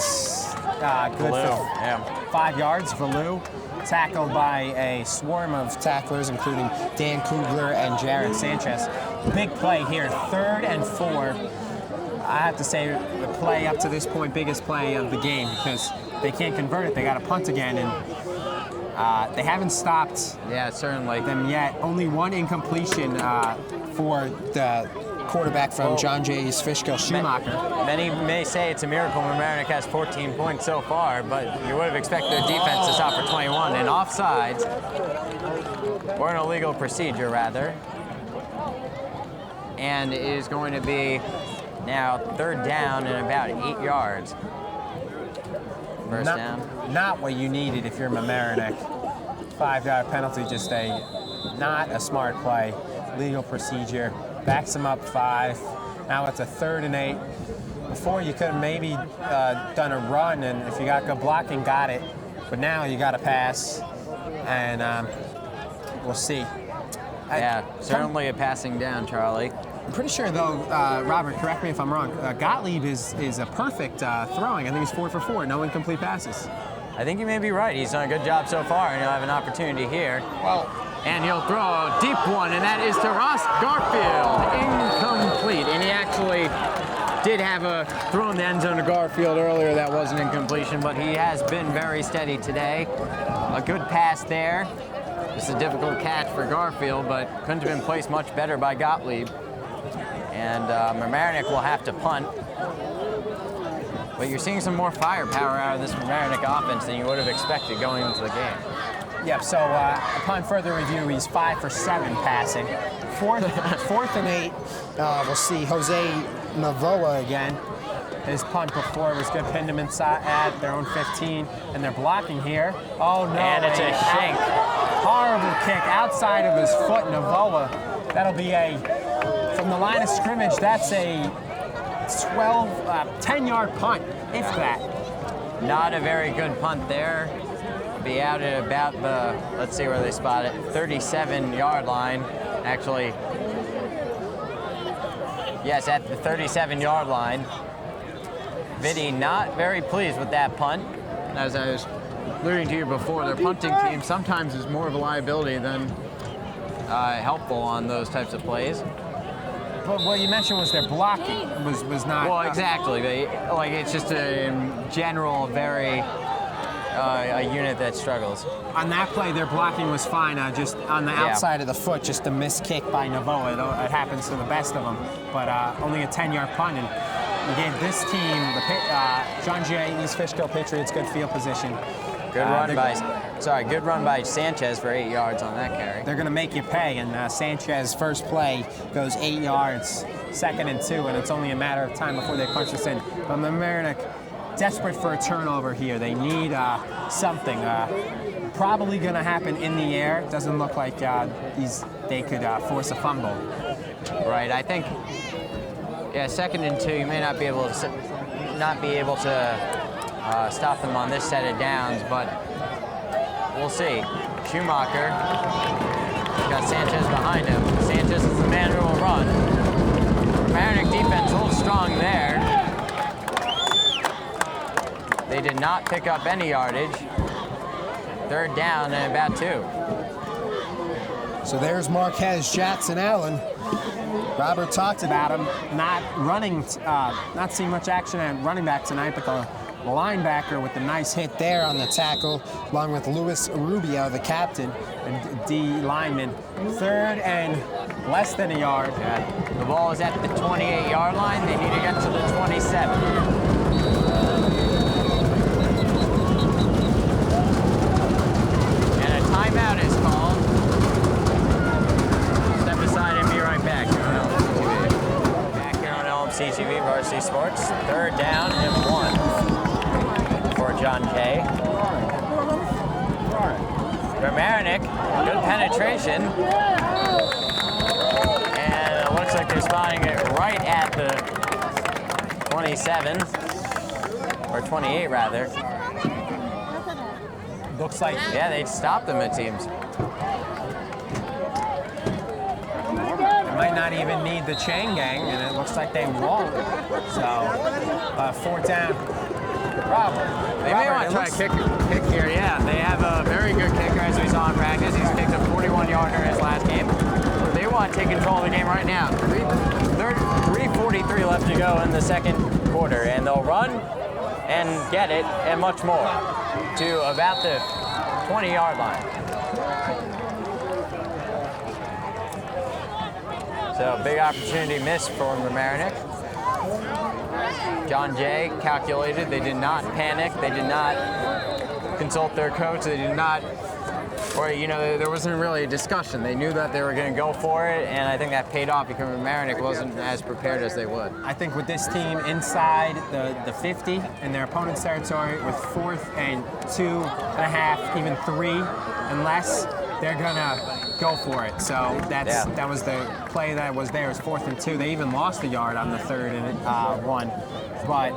good for 5 yards. Ballou tackled by a swarm of tacklers, including Dan Kugler and Jared Sanchez. Big play here, 3rd and 4. I have to say the play up to this point, biggest play of the game, because they can't convert it. They got to punt again, and they haven't stopped them yet. Only 1 incompletion for the quarterback from John Jay's Fishkill, Schumacher. Many may say it's a miracle Mamaroneck has 14 points so far, but you would have expected their defense to stop for 21. And offsides, or an illegal procedure rather. And it is going to be now 3rd down and about 8 yards. First down. Not what you needed if you're Mamaroneck. 5-yard penalty, just not a smart play. Legal procedure. Backs him up 5. Now it's a 3rd and 8. Before you could have maybe done a run, and if you got good blocking, got it. But now you got to pass, and we'll see. Yeah, certainly a passing down, Charlie. I'm pretty sure, though, Robert, correct me if I'm wrong, Gottlieb is a perfect throwing. I think he's 4 for 4, no incomplete passes. I think you may be right. He's done a good job so far, and he'll have an opportunity here. And he'll throw a deep one, and that is to Ross Garfield. Incomplete. And he actually did have a throw in the end zone to Garfield earlier that was an incompletion, but he has been very steady today. A good pass there. Just a difficult catch for Garfield, but couldn't have been placed much better by Gottlieb. And Mamaroneck will have to punt. But you're seeing some more firepower out of this Mamaroneck offense than you would have expected going into the game. Yep, so upon further review, he's 5 for 7 passing. Fourth and 8, we'll see Jose Navoa again. His punt before was good, pinned him inside at their own 15, and they're blocking here. Oh no, And it's a shank. Horrible kick outside of his foot, Navoa. That'll be from the line of scrimmage, that's a 10-yard punt, if that. Not a very good punt there. Be out at about the, let's see where they spot it, 37-yard line. Actually, yes, at the 37-yard line. Vitti not very pleased with that punt. As I was alluding to you before, their punting team sometimes is more of a liability than helpful on those types of plays. But what you mentioned was their blocking was not. Well, exactly. It's just in general very a unit that struggles. On that play, their blocking was fine. Just on the outside of the foot, just a missed kick by Navoa. It happens to the best of them. But only a 10-yard punt, and he gave this team, the John Jay East Fishkill Patriots, good field position. Good run by Sanchez for 8 yards on that carry. They're going to make you pay, and Sanchez first play goes 8 yards, 2nd and 2, and it's only a matter of time before they punch this in. But Mamaroneck, desperate for a turnover here. They need something. Probably going to happen in the air. Doesn't look like they could force a fumble. Right. I think, 2nd and 2. You may not be able to stop them on this set of downs, but we'll see. Schumacher got Sanchez behind him. Sanchez is the man who will run. Mamaroneck defense holds strong there. They did not pick up any yardage. 3rd down and about 2. So there's Marquez Jackson Allen. Robert talked about him not running, not seeing much action at running back tonight, but the linebacker with the nice hit there on the tackle, along with Luis Rubio, the captain, and D lineman. 3rd and less than a yard. Yeah. The ball is at the 28-yard line. They need to get to the 27. And a timeout is called. Step aside and be right back here on LMC-TV. Back here on LMC-TV, Varsity Sports. 3rd down and 1 for John Kay. Mamaroneck, good penetration. And it looks like they're spotting it right at the 27, or 28 rather. Looks like. Yeah, they stopped them, it seems. They might not even need the chain gang, and it looks like they won't. So, 4th down. They may want to try a kick here. Yeah, they have a very good kicker, as we saw in practice. He's kicked a 41-yarder in his last game. They want to take control of the game right now. 3:43 left to go in the 2nd quarter, and they'll run and get it, and much more, to about the 20-yard line. So big opportunity missed for Mamaroneck. John Jay calculated. They did not panic. They did not consult their coach. They did not, there wasn't really a discussion. They knew that they were going to go for it, and I think that paid off because Mamaroneck wasn't as prepared as they would. I think with this team inside the 50 in their opponent's territory with 4th and 2.5, even 3 and less, they're gonna go for it. So that was the play that was there. It was 4th and 2. They even lost a yard on the 3rd and 1. But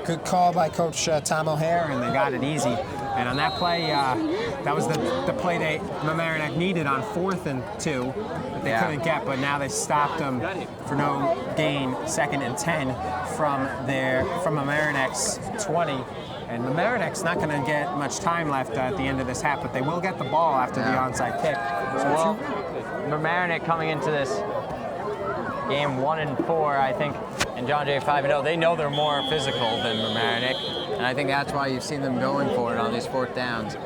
Good call by Coach Tom O'Hare, and they got it easy. And on that play, that was the play Mamaroneck needed on 4th and 2 that they couldn't get, but now they stopped them for no gain, 2nd and 10 from Mamaroneck's 20. And Mamaroneck's not going to get much time left at the end of this half, but they will get the ball after the onside kick. So Mamaroneck coming into this game 1-4, I think, and John Jay 5-0. They know they're more physical than Mamaroneck, and I think that's why you've seen them going for it on these 4th downs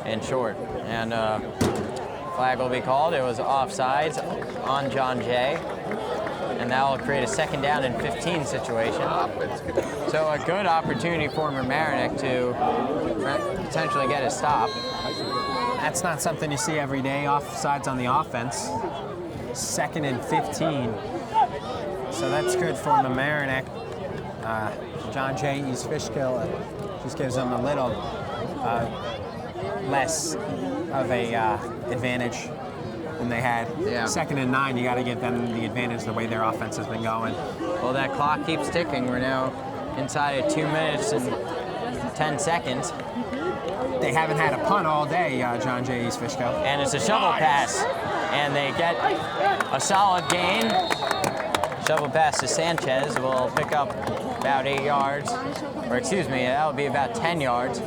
and short. And flag will be called. It was offsides on John Jay, and that will create a 2nd down and 15 situation. So a good opportunity for Mamaroneck to potentially get a stop. That's not something you see every day, offsides on the offense. 2nd and 15. So that's good for Mamaroneck. John Jay East Fishkill just gives them a little less of a advantage than they had. Yeah. 2nd and 9, you got to give them the advantage the way their offense has been going. Well, that clock keeps ticking. We're now inside of 2 minutes and 10 seconds. They haven't had a punt all day, John Jay East Fishkill. And it's a shovel pass, and they get a solid gain. Shovel pass to Sanchez will pick up about 8 yards, or excuse me, that'll be about 10 yards.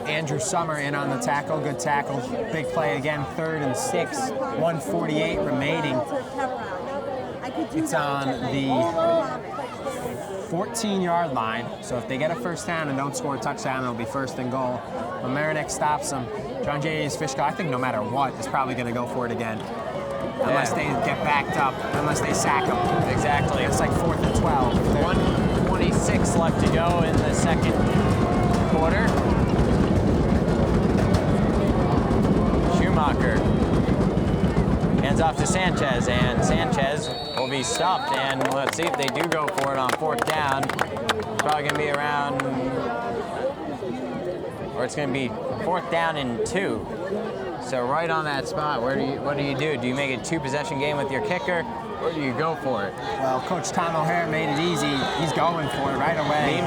Andrew Summer in on the tackle, good tackle. Big play again, 3rd and 6, 1:48 remaining. It's on the 14-yard line, so if they get a first down and don't score a touchdown, it'll be 1st and goal. Mamaroneck stops them. John Jay East Fishkill, I think no matter what, is probably going to go for it again. Unless they get backed up, unless they sack them. Exactly. It's like 4th and 12. 1:26 left to go in the second quarter. Schumacher hands off to Sanchez, and Sanchez will be stopped. And let's see if they do go for it on 4th down. It's probably going to be around, or it's going to be 4th down and 2. So right on that spot, what do you do? Do you make it a 2-possession game with your kicker, or do you go for it? Well, Coach Tom O'Hare made it easy. He's going for it right away.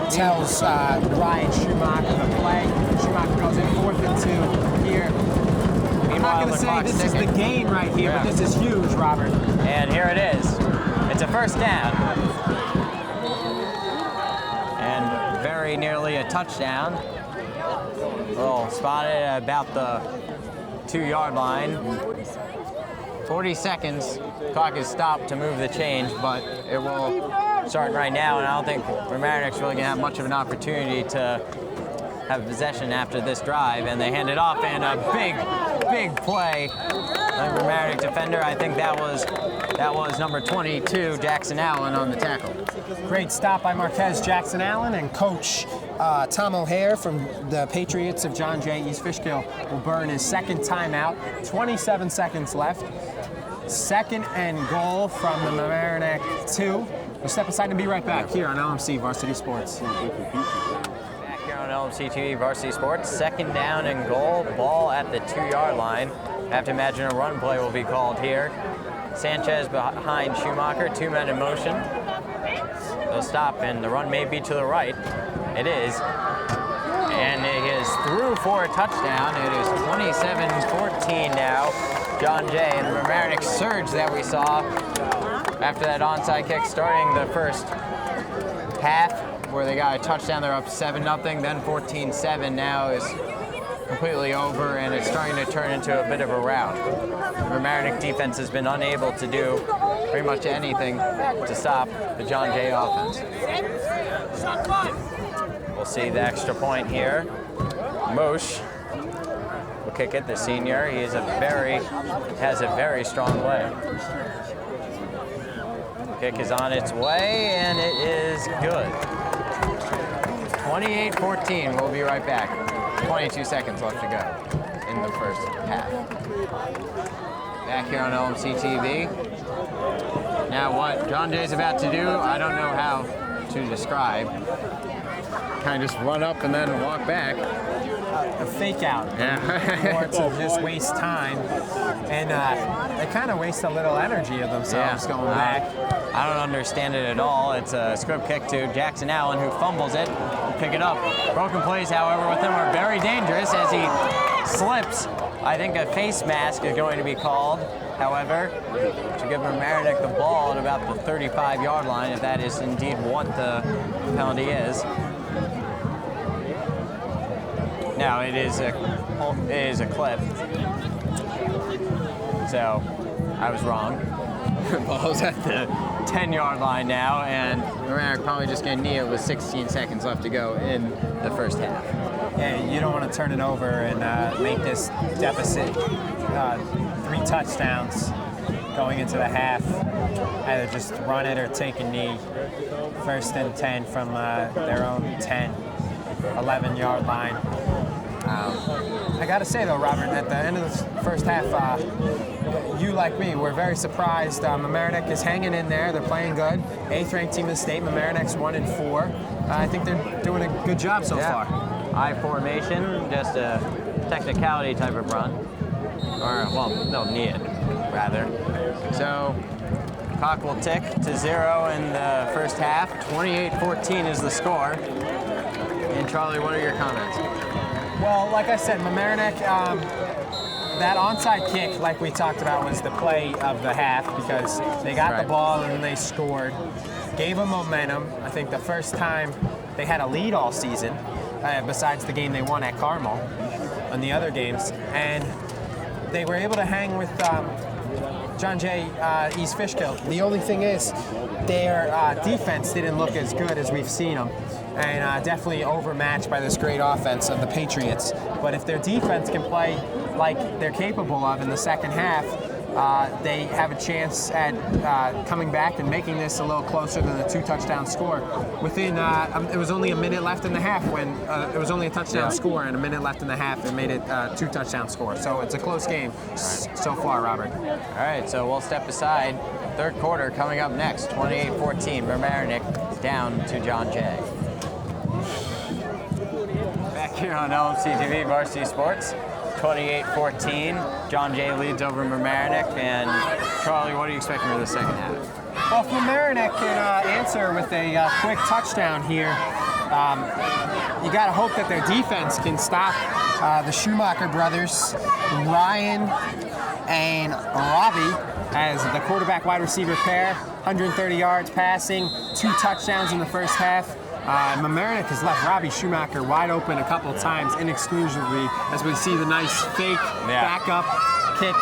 He tells Ryan Schumacher the play. Schumacher goes in 4th and 2 here. I'm not going to say this is the game right here, but this is huge, Robert. And here it is. It's a 1st down. And very nearly a touchdown. Well, spotted at about the 2-yard line. 40 seconds. Clock is stopped to move the change, but it will start right now, and I don't think Mamaroneck's really going to have much of an opportunity to have possession after this drive, and they hand it off, and a big play. The Mamaroneck defender, I think that was number 22, Jackson Allen, on the tackle. Great stop by Marquez Jackson Allen, and Coach Tom O'Hare from the Patriots of John Jay East Fishkill will burn his 2nd timeout. 27 seconds left. 2nd and goal from the Mamaroneck 2. We'll step aside and be right back here on LMC Varsity Sports. Back here on LMC-TV Varsity Sports. 2nd down and goal. Ball at the 2-yard line. I have to imagine a run play will be called here. Sanchez behind Schumacher. 2 men in motion. They'll stop, and the run may be to the right. It is. And it is through for a touchdown. It is 27-14 now. John Jay, and the Mamaroneck surge that we saw after that onside kick starting the first half, where they got a touchdown. They're up 7-0, then 14-7. Now is completely over, and it's starting to turn into a bit of a rout. The Mamaroneck defense has been unable to do pretty much anything to stop the John Jay offense. We'll see the extra point here. Mosh will kick it, the senior. He is has a very strong leg. Kick is on its way, and it is good. 28-14. We'll be right back. 22 seconds left to go in the first half. Back here on LMC-TV. Now what John Jay's about to do, I don't know how to describe. Kind of just run up and then walk back. A fake out. Yeah. Or to just waste time. And they kind of waste a little energy of themselves going back. I don't understand it at all. It's a squib kick to Jackson Allen, who fumbles it. Pick it up. Broken plays, however, with him are very dangerous as he slips. I think a face mask is going to be called, however, to give Mamaroneck the ball at about the 35-yard line, if that is indeed what the penalty is. No, it is a clip. So I was wrong. Ball's at the 10-yard line now, and Mamaroneck probably just going to knee it with 16 seconds left to go in the first half. Yeah, you don't want to turn it over and make this deficit 3 touchdowns going into the half. Either just run it or take a knee. 1st and 10 from their own 10, 11-yard line. I got to say, though, Robert, at the end of the first half, you, like me, were very surprised. Mamaroneck is hanging in there. They're playing good. 8th-ranked team in the state. Mamaroneck's 1-4. I think they're doing a good job so far. I formation, just a technicality type of run. Or, well, they'll need it, rather. So, clock will tick to 0 in the first half. 28-14 is the score. And Charlie, what are your comments? Well, like I said, Mamaroneck, that onside kick, like we talked about, was the play of the half because they got the ball and then they scored. Gave them momentum. I think the first time they had a lead all season, besides the game they won at Carmel and the other games. And they were able to hang with John Jay East Fishkill. The only thing is their defense didn't look as good as we've seen them, and definitely overmatched by this great offense of the Patriots. But if their defense can play like they're capable of in the second half, they have a chance at coming back and making this a little closer than the 2-touchdown score. Within, it was only a minute left in the half when it was only a touchdown score, and a minute left in the half, it made it a 2-touchdown score. So it's a close game so far, Robert. All right, so we'll step aside. Third quarter coming up next, 28-14, Mamaroneck down to John Jay. Back here on LMC-TV Varsity Sports. 28-14. John Jay leads over Mamaroneck. And Charlie, what are you expecting for the second half? Well, if Mamaroneck can answer with a quick touchdown here, you got to hope that their defense can stop the Schumacher brothers, Ryan and Robbie, as the quarterback wide receiver pair. 130 yards passing, 2 touchdowns in the first half. Mamaroneck has left Robbie Schumacher wide open a couple times inexclusively, as we see the nice fake backup kick.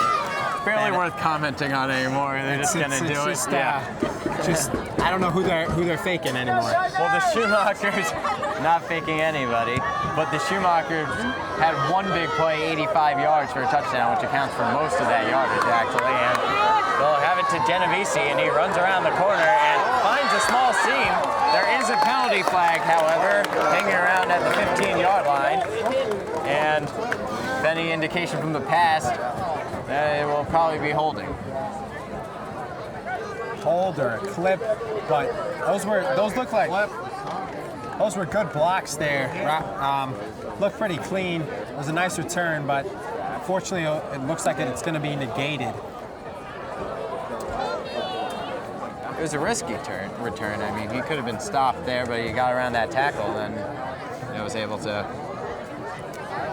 Barely worth commenting on anymore. They're just gonna do it. Just I don't know who they're faking anymore. Well, the Schumachers not faking anybody, but the Schumachers had one big play, 85 yards for a touchdown, which accounts for most of that yardage actually. And they'll have it to Genovese, and he runs around the corner and finds a small seam. There is a penalty flag, however, hanging around at the 15-yard line, and if any indication from the past, it will probably be holding. Hold or a clip, but those were good blocks there. Looked pretty clean. It was a nice return, but unfortunately, it looks like it's going to be negated. It was a risky return. I mean, he could have been stopped there, but he got around that tackle and then was able to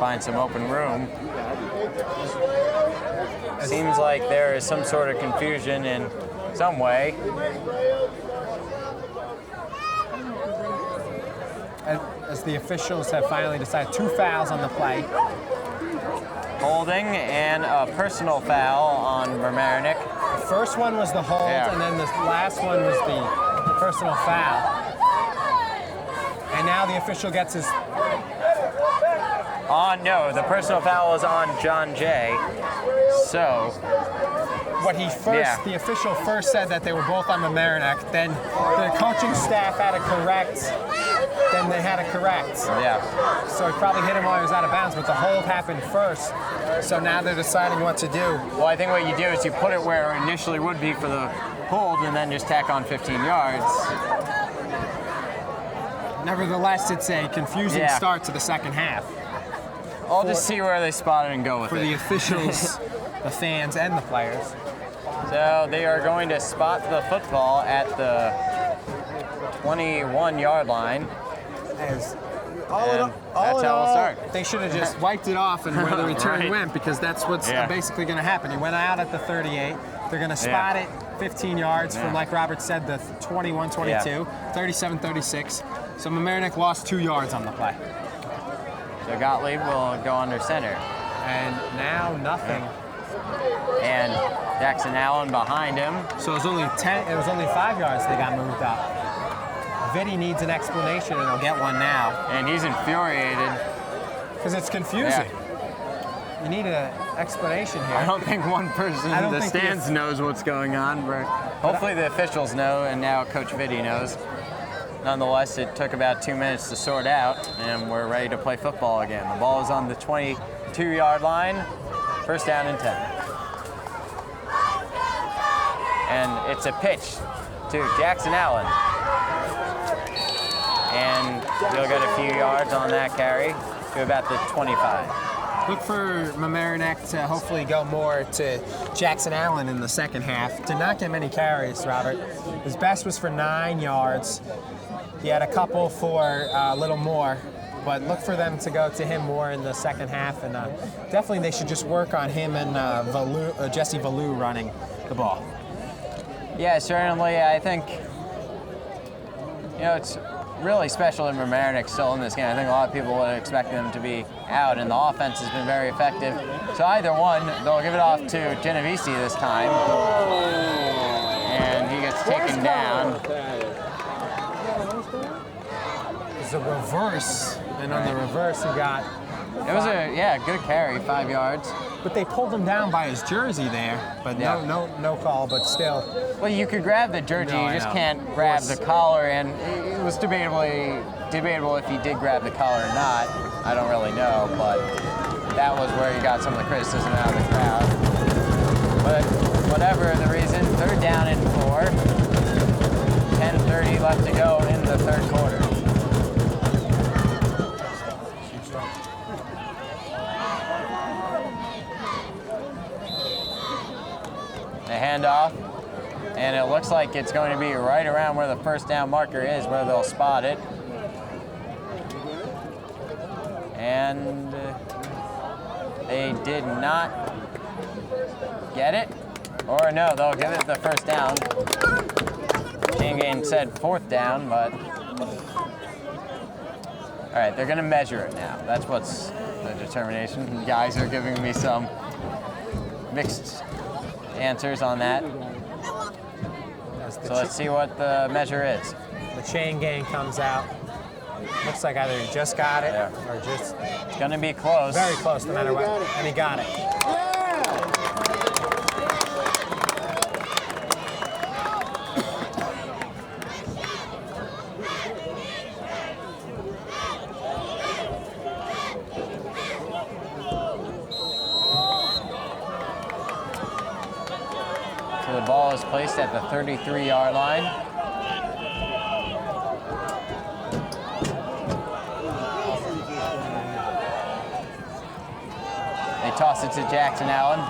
find some open room. Seems like there is some sort of confusion in some way. As the officials have finally decided, 2 fouls on the play. Holding and a personal foul on Mamaroneck. The first one was the hold, and then the last one was the personal foul. And now the official gets his... No, the personal foul was on John Jay. So... The official first said that they were both on Mamaroneck, then the coaching staff had to correct, then they had to correct. Yeah. So he probably hit him while he was out of bounds, but the hold happened first. So now they're deciding what to do. Well, I think what you do is you put it where it initially would be for the hold and then just tack on 15 yards. Nevertheless, it's a confusing start to the second half. I'll just see where they spot it and go with it. For the officials, the fans, and the players. So they are going to spot the football at the 21-yard line. That's how we'll start. They should have just wiped it off and where the return went, because that's what's basically going to happen. He went out at the 38. They're going to spot it 15 yards from, like Robert said, the 21-22, 37-36. So Mamaroneck lost 2 yards on the play. So Gottlieb will go under center. And now nothing. And Jackson Allen behind him. So it was only 5 yards they got moved up. Vitti needs an explanation, and he'll get one now. And he's infuriated. Because it's confusing. Yeah. You need an explanation here. I don't think one person in the stands knows what's going on, but hopefully the officials know, and now Coach Vitti knows. nonetheless, it took about 2 minutes to sort out, and we're ready to play football again. The ball is on the 22-yard line, first down and 10. And it's a pitch to Jackson Allen. And he'll get a few yards on that carry to about the 25. Look for Mamaroneck to hopefully go more to Jackson Allen in the second half. Did not get many carries, Robert. His best was for 9 yards. He had a couple for a little more, but look for them to go to him more in the second half. And definitely they should just work on him and Jesse Valou running the ball. Yeah, certainly. I think, it's really special that Mamaroneck's still in this game. I think a lot of people would expect them to be out, and the offense has been very effective. So either one, they'll give it off to Genovese this time, and he gets taken down. It's a reverse, and on the reverse he got... It was a good carry, 5 yards. But they pulled him down by his jersey there, but no call, but still. Well, you could grab the jersey, you just can't grab the collar, and it was debatable if he did grab the collar or not. I don't really know, but that was where he got some of the criticism out of the crowd. But whatever the reason, third down and 4. 10:30 left to go in the third quarter. The handoff, and it looks like it's going to be right around where the first down marker is, where they'll spot it. And they did not get it, or no, they'll give it the first down. Chain said fourth down, but all right, they're going to measure it now. That's what's the determination. You guys are giving me some mixed answers on that. So let's see what the measure is. The chain gang comes out. Looks like either he just got it or just... It's going to be close. Very close no matter what. And he got it. The ball is placed at the 33-yard line. They toss it to Jackson Allen.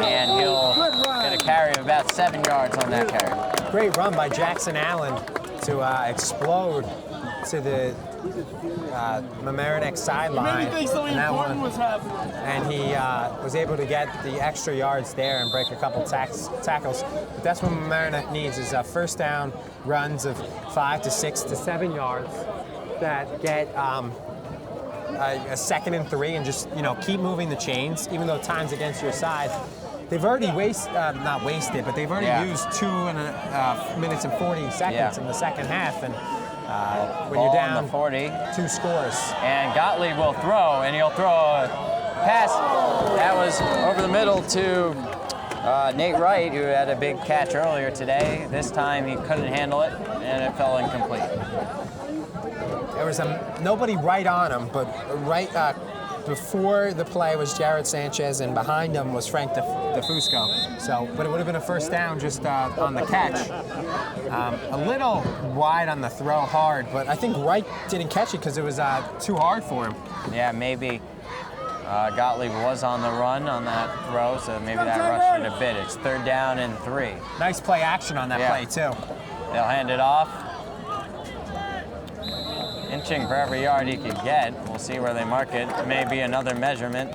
And he'll get a carry of about 7 yards on that carry. Great run by Jackson Allen to explode to the Mamaroneck sideline. And he was able to get the extra yards there and break a couple tackles. But that's what Mamaroneck needs is first down runs of 5 to 6 to 7 yards that get a 2nd and 3 and just keep moving the chains, even though time's against your side. They've already not wasted, but they've already used 2 minutes and 40 seconds in the second half. And when you're down the 40, 2 scores. And Gottlieb will throw, and he'll throw a pass that was over the middle to Nate Wright, who had a big catch earlier today. This time he couldn't handle it, and it fell incomplete. There was nobody right on him, but right before the play was Jared Sanchez, and behind him was Frank DeFusco. But it would have been a first down just on the catch. A little wide on the throw, hard, but I think Wright didn't catch it because it was too hard for him. Yeah, maybe Gottlieb was on the run on that throw, so maybe that rushed it a bit. It's 3rd down and 3. Nice play action on that play, too. They'll hand it off. Inching for every yard he could get. We'll see where they mark it. Maybe another measurement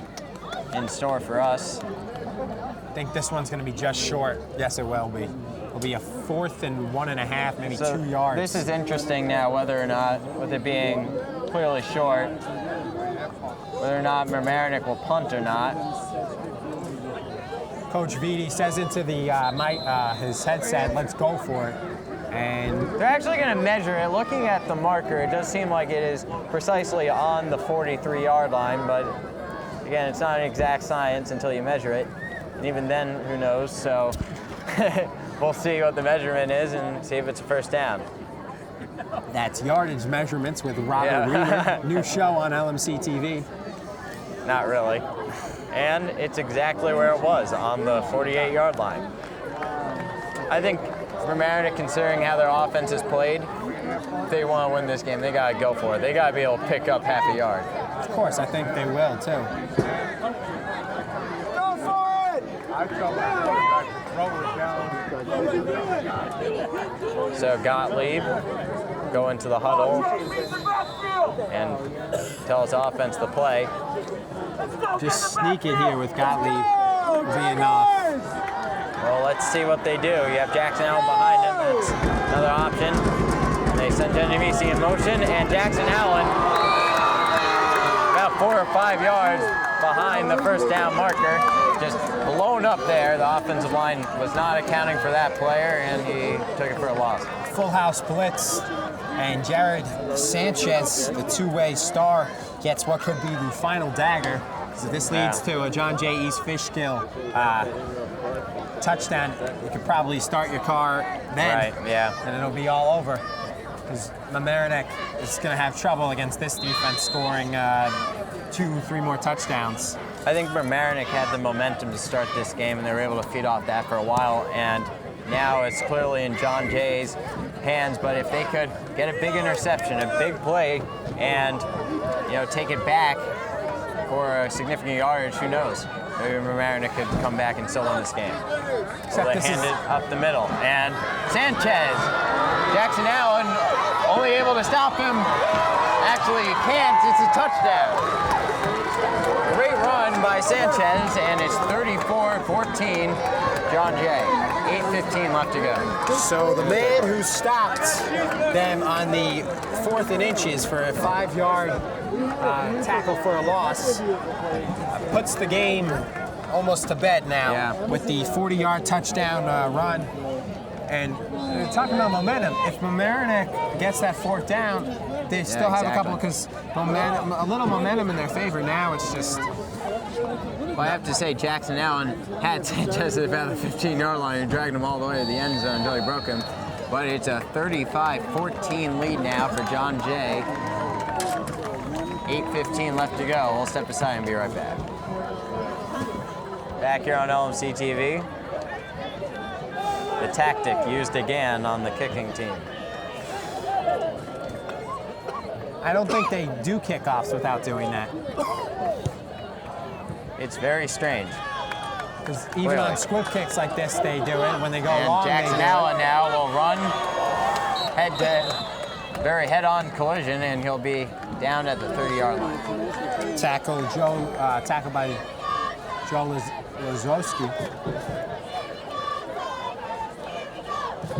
in store for us. I think this one's going to be just short. Yes, it will be. It'll be a 4th and 1.5, maybe 2 yards. This is interesting now, whether or not, with it being clearly short, whether or not Mamaroneck will punt or not. Coach Vitti says into the his headset, "Let's go for it." And they're actually going to measure it. Looking at the marker, it does seem like it is precisely on the 43-yard line, but again, it's not an exact science until you measure it. And even then, who knows? So we'll see what the measurement is and see if it's a first down. That's yardage measurements with Robert Riemer. New show on LMC-TV. Not really. And it's exactly where it was, on the 48-yard line. I think for Mamaroneck, considering how their offense is played, if they want to win this game, they got to go for it. They got to be able to pick up half a yard. Of course, I think they will, too. Go for it! So Gottlieb go into the huddle and tell his offense to play. Just sneak it here with Gottlieb. Will be enough. Well, let's see what they do. You have Jackson Allen behind him. That's another option. They send Genovese in motion, and Jackson Allen about 4 or 5 yards behind the first down marker. Just blown up there. The offensive line was not accounting for that player, and he took it for a loss. Full house blitz, and Jared Sanchez, the two-way star, gets what could be the final dagger. So this leads to a John J. East Fishkill touchdown. You could probably start your car then, Right, yeah. and it'll be all over. Because Mamaroneck is going to have trouble against this defense scoring 2-3 more touchdowns. I think Mamaroneck had the momentum to start this game, and they were able to feed off that for a while. And now it's clearly in John Jay's hands. But if they could get a big interception, a big play, and take it back for a significant yardage, who knows? Maybe Mamaroneck could come back and still win this game. So they hand it up the middle, and Sanchez, Jackson Allen, only able to stop him. Actually, he can't. It's a touchdown. Great run by Sanchez, and it's 34-14, John Jay. 8:15 left to go. So the man who stopped them on the 4th and inches for a 5-yard tackle for a loss puts the game almost to bed now with the 40-yard touchdown run. And talking about momentum, if Mamaroneck gets that 4th down, they still have a couple, because a little momentum in their favor. Now it's just... Well, I have to say, Jackson Allen had Sanchez at about the 15-yard line and dragged him all the way to the end zone until he broke him. But it's a 35-14 lead now for John Jay. 8:15 left to go. We'll step aside and be right back. Back here on LMC-TV. The tactic used again on the kicking team. I don't think they do kickoffs without doing that. It's very strange. Because even on squib kicks like this, they do it. When they go long, Jackson Allen now will run very head-on collision, and he'll be down at the 30-yard line. Tackled by Joe Lazowski,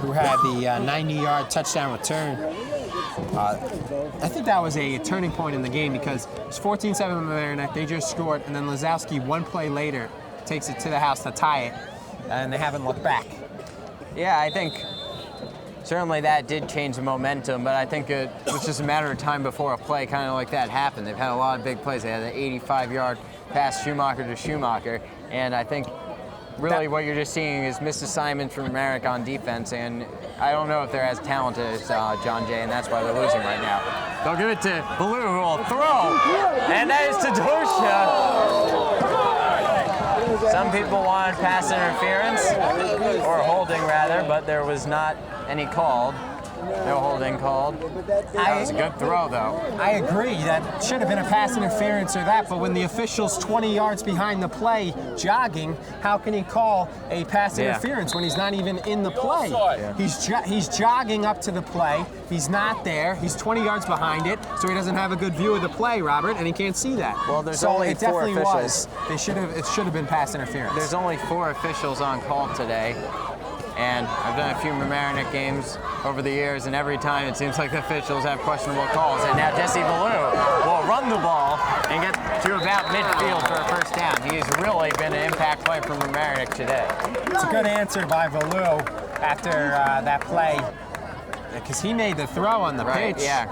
who had the 90-yard touchdown return. I think that was a turning point in the game, because it's 14-7 Mamaroneck. They just scored, and then Lazowski, one play later, takes it to the house to tie it, and they haven't looked back. Yeah, I think certainly that did change the momentum, but I think it was just a matter of time before a play kind of like that happened. They've had a lot of big plays. They had an 85-yard pass Schumacher to Schumacher, and I think really what you're just seeing is misassignments from Mamaroneck on defense, and I don't know if they're as talented as John Jay, and that's why they're losing right now. They'll give it to Blue, who will throw, and that is to Dosha. Some people wanted pass interference, or holding rather, but there was not any called. No holding called. That was a good throw, though. I agree. That should have been a pass interference or that, but when the official's 20 yards behind the play jogging, how can he call a pass interference when he's not even in the play? He's jogging up to the play. He's not there. He's 20 yards behind it, so he doesn't have a good view of the play, Robert, and he can't see that. Well, there's only it 4 definitely officials. It should have been pass interference. There's only 4 officials on call today. And I've done a few Mamaroneck games over the years, and every time it seems like the officials have questionable calls. And now Jesse Ballou will run the ball and get to about midfield for a first down. He's really been an impact player for Mamaroneck today. It's a good answer by Ballou after that play, because he made the throw on the pitch. Yeah.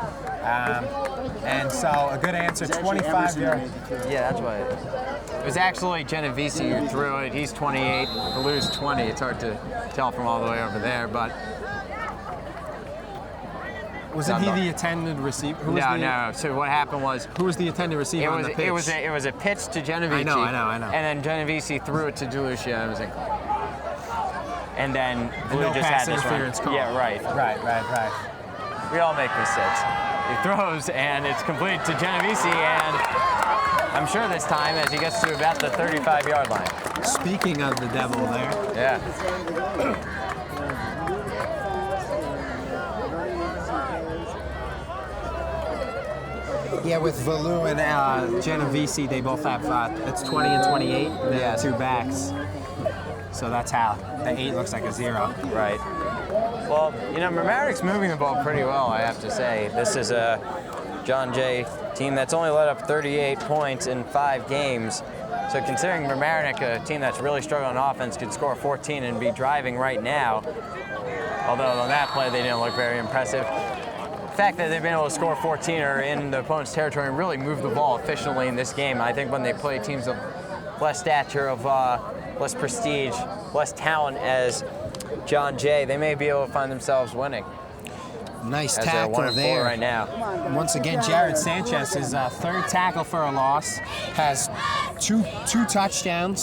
And so a good answer, 25 yards. Yeah, that's what it is. It was actually Genovese who threw it. He's 28, Ballou's 20. It's hard to tell from all the way over there, but Wasn't he the intended receiver? No. So what happened was Who was the intended receiver on the pitch? it was a pitch to Genovese. I know. And then Genovese threw it to DeLucia and it was incomplete. And then Blue no just pass had this interference run. call. Yeah, right. Right. We all make mistakes. He throws and it's complete to Genovese, and I'm sure this time as he gets to about the 35-yard line. Speaking of the devil there. Yeah. Yeah, with Valu and Genovese, they both have, it's 20 and 28, and then two backs. So that's how the 8 looks like a 0. Right. Well, Mamaroneck's moving the ball pretty well, I have to say. This is a John Jay team that's only let up 38 points in 5 games. So considering Mamaroneck, a team that's really struggling on offense, could score 14 and be driving right now, although on that play they didn't look very impressive. The fact that they've been able to score 14 or in the opponent's territory and really move the ball efficiently in this game, I think when they play teams of less stature, of less prestige, less talent as John Jay, they may be able to find themselves winning. Nice as tackle they're 1-4 there. right now. Once again, Jared Sanchez, his 3rd tackle for a loss, has two touchdowns,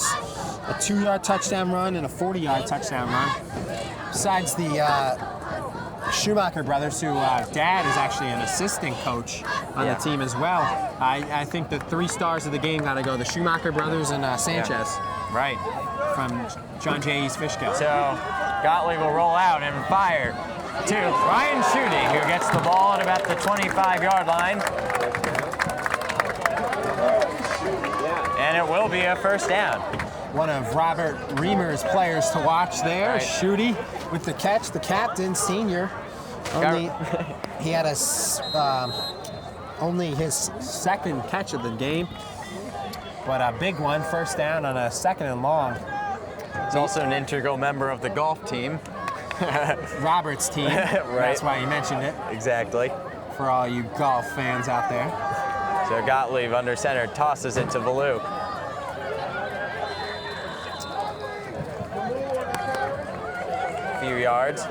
a 2-yard touchdown run and a 40-yard touchdown run. Besides the Schumacher brothers, who dad is actually an assistant coach on the team as well. I think the 3 stars of the game got to go the Schumacher brothers and Sanchez. Yeah. Right. From John Jay East Fishkill. So Gottlieb will roll out and fire to Ryan Schutte, who gets the ball at about the 25-yard line. And it will be a first down. One of Robert Riemer's players to watch there, Right. Schutte with the catch, the captain, senior. He had only his 2nd catch of the game, but a big one, first down on a 2nd and long. He's also an integral member of the golf team. Robert's team. Right. That's why you mentioned it, Exactly. for all you golf fans out there. So Gottlieb under center tosses it to Valu. Few yards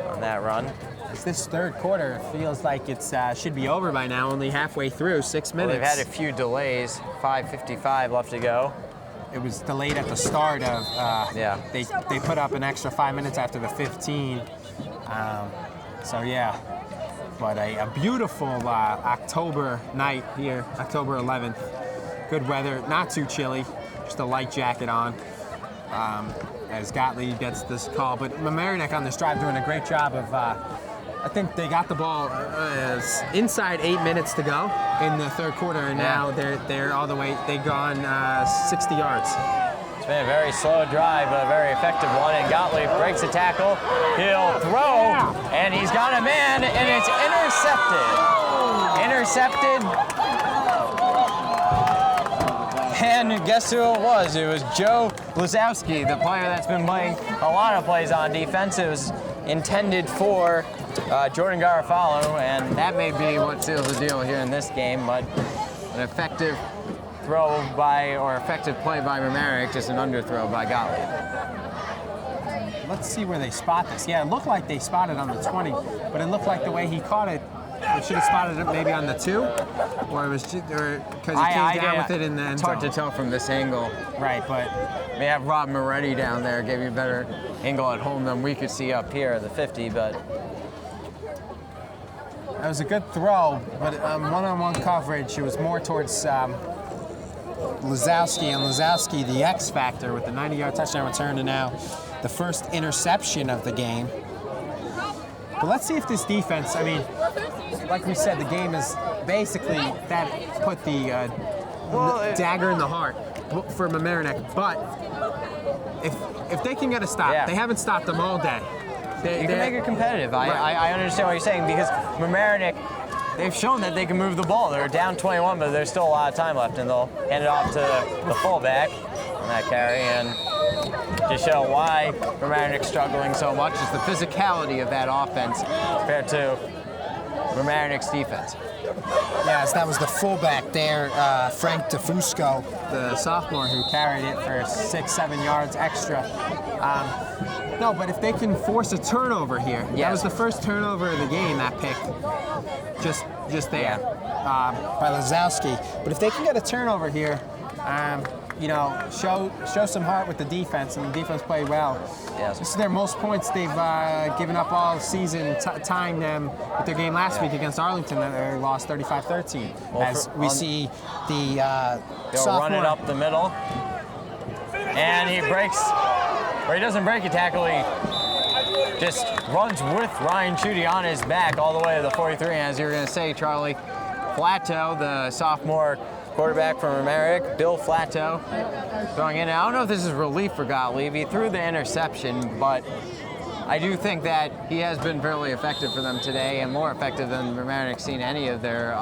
on that run. It's this 3rd quarter. It feels like it should be over by now, only halfway through, 6 Well, minutes. they've had a few delays, 5:55 left to go. It was delayed at the start of, Yeah. They put up an extra 5 minutes after the 15. So yeah, but a beautiful October night here, October 11th. Good weather, not too chilly, just a light jacket on. As Gottlieb gets this call, but Mamaroneck on this drive doing a great job of, I think they got the ball inside 8 minutes to go in the 3rd quarter, and now they're all the way, they've gone 60 yards. It's been a very slow drive, but a very effective one, and Gottlieb breaks a tackle. He'll throw, and he's got a man, and it's intercepted. And guess who it was? It was Joe Blazowski, the player that's been playing a lot of plays on defense. It was intended for Jordan Garofalo, and that may be what seals the deal here in this game, but an effective throw by, or effective play by Mamaroneck, just an underthrow by Gottlieb. Let's see where they spot this. Yeah, it looked like they spotted on the 20, but it looked like the way he caught it, they should have spotted it maybe on the 2, or it was because he came down with it in the end It's hard zone. to tell from this angle. Right, but We have Rob Moretti down there, gave you a better angle at home than we could see up here at the 50, but that was a good throw, but one-on-one coverage, it was more towards Lazowski, and Lazowski, the X factor, with the 90-yard touchdown return, and now the first interception of the game. But let's see if this defense, I mean, like we said, the game is basically that put the dagger in the heart for Mamaroneck. But if they can get a stop, they haven't stopped them all day. You can make it competitive. I understand what you're saying, because Mamaroneck, they've shown that they can move the ball. They're down 21, but there's still a lot of time left, and they'll hand it off to the fullback on that carry, and just show why Mamaroneck's struggling so much is the physicality of that offense compared to Mamaroneck's defense. Yes, that was the fullback there, Frank DeFusco. The sophomore who carried it for 6-7 yards extra. No, but if they can force a turnover here, that was the first turnover of the game, that pick. Just there. By Lazowski. But if they can get a turnover here, you know, show some heart with the defense, and the defense played well. Yes. This is their most points they've given up all season, tying them with their game last week against Arlington. They lost 35-13. Well, as we see the they'll run it up the middle, and he breaks, or he doesn't break a tackle. He just runs with Ryan Chudy on his back all the way to the 43. And as you were going to say, Charlie, Flatto, the sophomore quarterback from Erik, Bill Flatto, throwing in. I don't know if this is relief for Gottlieb. He threw the interception, but I do think that he has been fairly effective for them today, and more effective than Mamaroneck's seen any of their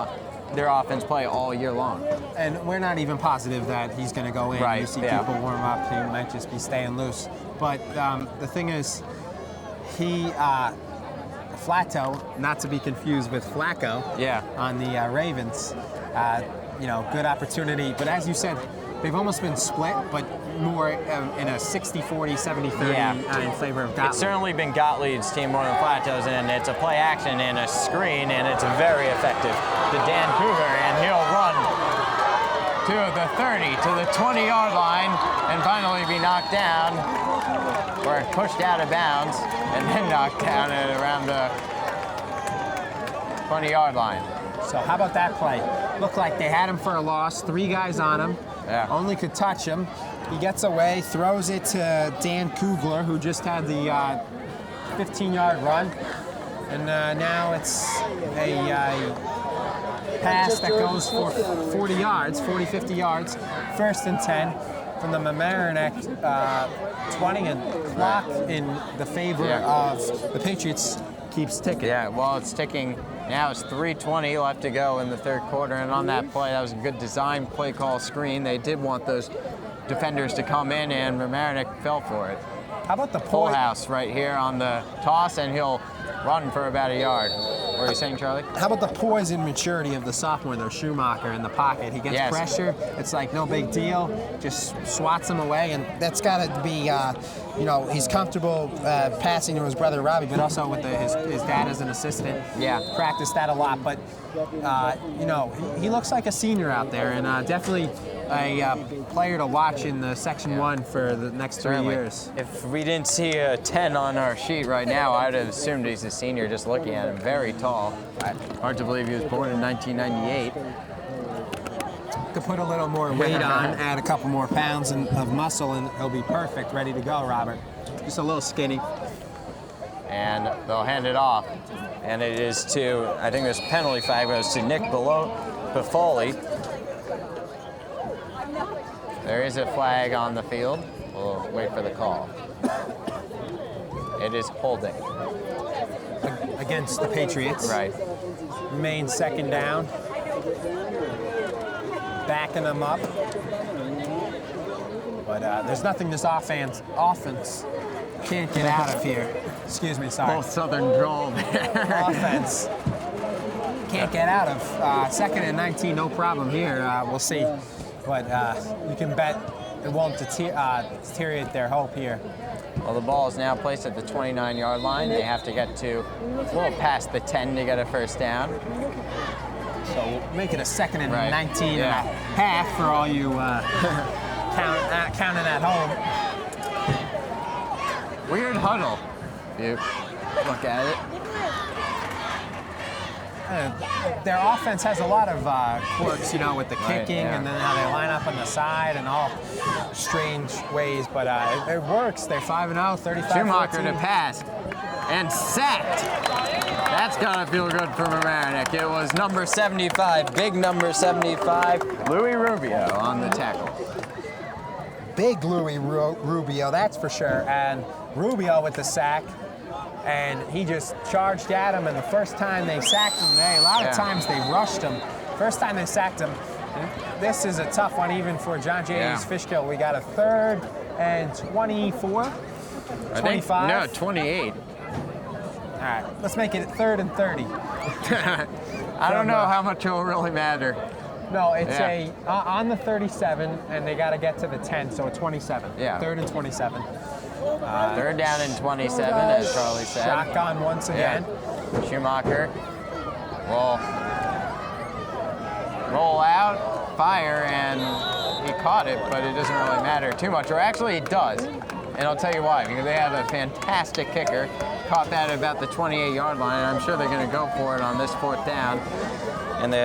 offense play all year long. And we're not even positive that he's going to go in. Right, You see people warm up, he might just be staying loose. But the thing is, Flatto, not to be confused with Flacco on the Ravens, you know, good opportunity. But as you said, they've almost been split, but more in a 60-40, 70-30 in favor of Gottlieb. It's certainly been Gottlieb's team more than Flatto's, and it's a play action and a screen, and it's very effective to Dan Cougar, and he'll run to the 30, to the 20-yard line, and finally be knocked down, or pushed out of bounds, and then knocked down at around the 20-yard line. So how about that play? Looked like they had him for a loss, 3 guys on him, only could touch him. He gets away, throws it to Dan Kugler, who just had the 15-yard run. And now it's a pass that goes for 40 yards, 40, 50 yards, 1st and 10 from the Mamaroneck 20, and clock in the favor of the Patriots keeps ticking. Yeah, well, it's ticking. Now it's 3:20 left to go in the 3rd quarter, and on that play, that was a good design play call screen. They did want those defenders to come in, and Mamaroneck fell for it. How about the full house right here on the toss, and he'll run for about a yard. What are you saying, Charlie? How about the poise and maturity of the sophomore, though, Schumacher, in the pocket? He gets pressure. It's like no big deal. Just swats him away, and that's got to be, you know, he's comfortable passing to his brother Robbie, but also with his dad as an assistant. Practiced that a lot, but you know, he looks like a senior out there, and definitely a player to watch in the Section 1 for the next 3 years. If we didn't see a 10 on our sheet right now, I'd have assumed he's a senior just looking at him. Very tall. Hard to believe he was born in 1998. Could put a little more weight on, add a couple more pounds of muscle, and he'll be perfect, ready to go, Robert. Just a little skinny. And they'll hand it off. And it is to, I think there's a penalty flag, goes to Nick Buffoli. There is a flag on the field. We'll wait for the call. It is holding. Against the Patriots. Right. Main 2nd down. Backing them up. But there's nothing this offense can't get out of here. Excuse me, sorry. Both Southern drawl there. Offense can't get out of. 2nd and 19, no problem here. We'll see. But you can bet it won't deteriorate their hope here. Well, the ball is now placed at the 29-yard line. They have to get to a little past the 10 to get a 1st down. So we'll make it a 2nd and 19 and a half for all you counting at home. Weird huddle. You look at it. Their offense has a lot of quirks, you know, with the kicking and then how they line up on the side and all strange ways, but it works. They're 5-0, 35-14. Schumacher to pass and sacked. That's gotta feel good for Mamaroneck. It was number 75, big number 75, Louis Rubio on the tackle. Big Louis Rubio, that's for sure. And Rubio with the sack. And he just charged at him, and the first time they sacked him, a lot of times they rushed him. First time they sacked him, and this is a tough one even for John J. Fishkill. We got a 3rd and 24, 25. No, 28. All right, let's make it 3rd and 30. I don't know how much it will really matter. No, it's on the 37, and they got to get to the 10, so 27. Yeah. 3rd and 27. 3rd down and 27, as Charlie said. Shotgun once again. Yeah. Schumacher will roll out, fire, and he caught it, but it doesn't really matter too much. Or actually, it does. And I'll tell you why, because they have a fantastic kicker. Caught that at about the 28-yard line, and I'm sure they're going to go for it on this 4th down. And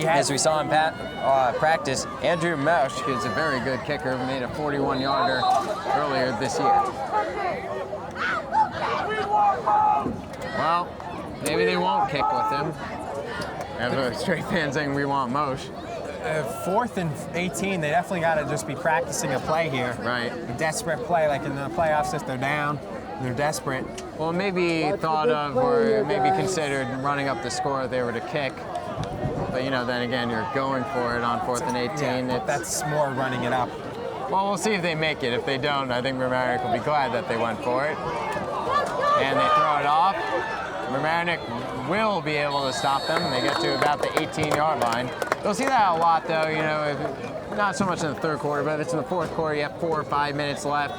as we saw in practice, Andrew Mesh is a very good kicker, made a 41-yarder earlier this year. Well, maybe they won't kick with him. As a straight fan saying we want Mosh. 4th and 18, they definitely got to just be practicing a play here. Right. A desperate play, like in the playoffs, if they're down, they're desperate. Well, maybe thought of or maybe considered running up the score if they were to kick. But, you know, then again, you're going for it on 4th and 18. Yeah, that's more running it up. Well, we'll see if they make it. If they don't, I think Mamaroneck will be glad that they went for it. And they throw it off. Mamaroneck will be able to stop them. They get to about the 18-yard line. You'll see that a lot, though, you know, not so much in the 3rd quarter, but if it's in the 4th quarter, you have 4 or 5 minutes left.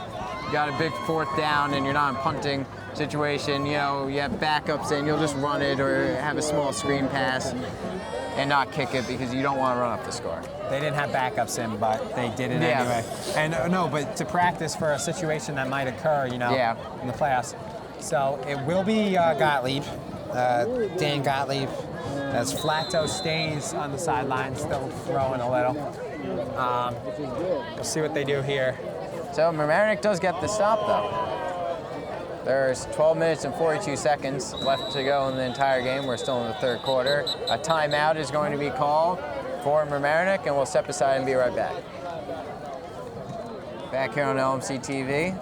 You got a big 4th down, and you're not in punting situation. You know, you have backups, and you'll just run it or have a small screen pass and not kick it because you don't want to run up the score. They didn't have backups in, but they did it anyway. And no, but to practice for a situation that might occur, you know, in the playoffs. So it will be Gottlieb, Dan Gottlieb, as Flatto stays on the sideline, still throwing a little. We'll see what they do here. So Mamaroneck does get the stop, though. There's 12 minutes and 42 seconds left to go in the entire game. We're still in the 3rd quarter. A timeout is going to be called for Mamaroneck, and we'll step aside and be right back. Back here on LMC-TV.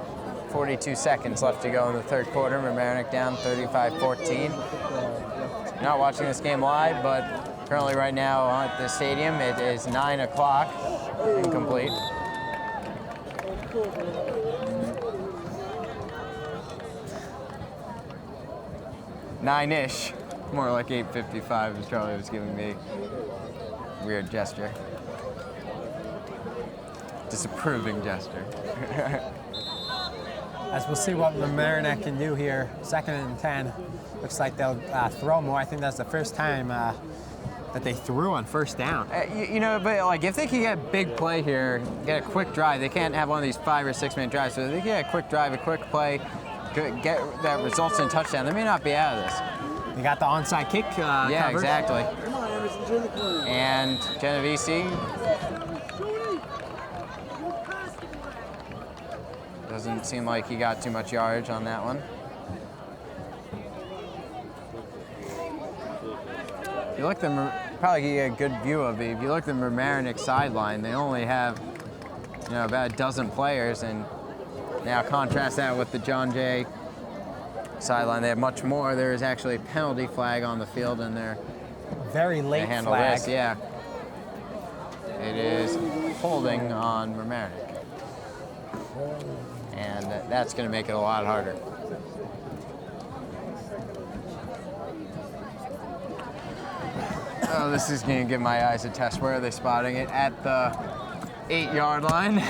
42 seconds left to go in the 3rd quarter. Mamaroneck down 35-14. Not watching this game live, but currently right now at the stadium, it is 9 o'clock, incomplete. Nine-ish, more like 8:55 as Charlie was giving me a weird gesture. Disapproving gesture. As we'll see what Mamaroneck can do here. 2nd and 10. Looks like they'll throw more. I think that's the first time that they threw on 1st down. You know, but like if they can get a big play here, get a quick drive, they can't have one of these 5 or 6 minute drives. So if they get a quick drive, a quick play, get that results in a touchdown, they may not be out of this. They got the onside kick yeah, covered. Exactly. And Genovese doesn't seem like he got too much yardage on that one. If you look at the, probably get a good view of it. If you look at the Mamaroneck sideline, they only have, you know, about a dozen players, and now contrast that with the John Jay sideline. They have much more. There is actually a penalty flag on the field, and they're very late handle flag. This. Yeah, it is holding on Mamaroneck, and that's going to make it a lot harder. Oh, this is going to give my eyes a test. Where are they spotting it? At the 8-yard line.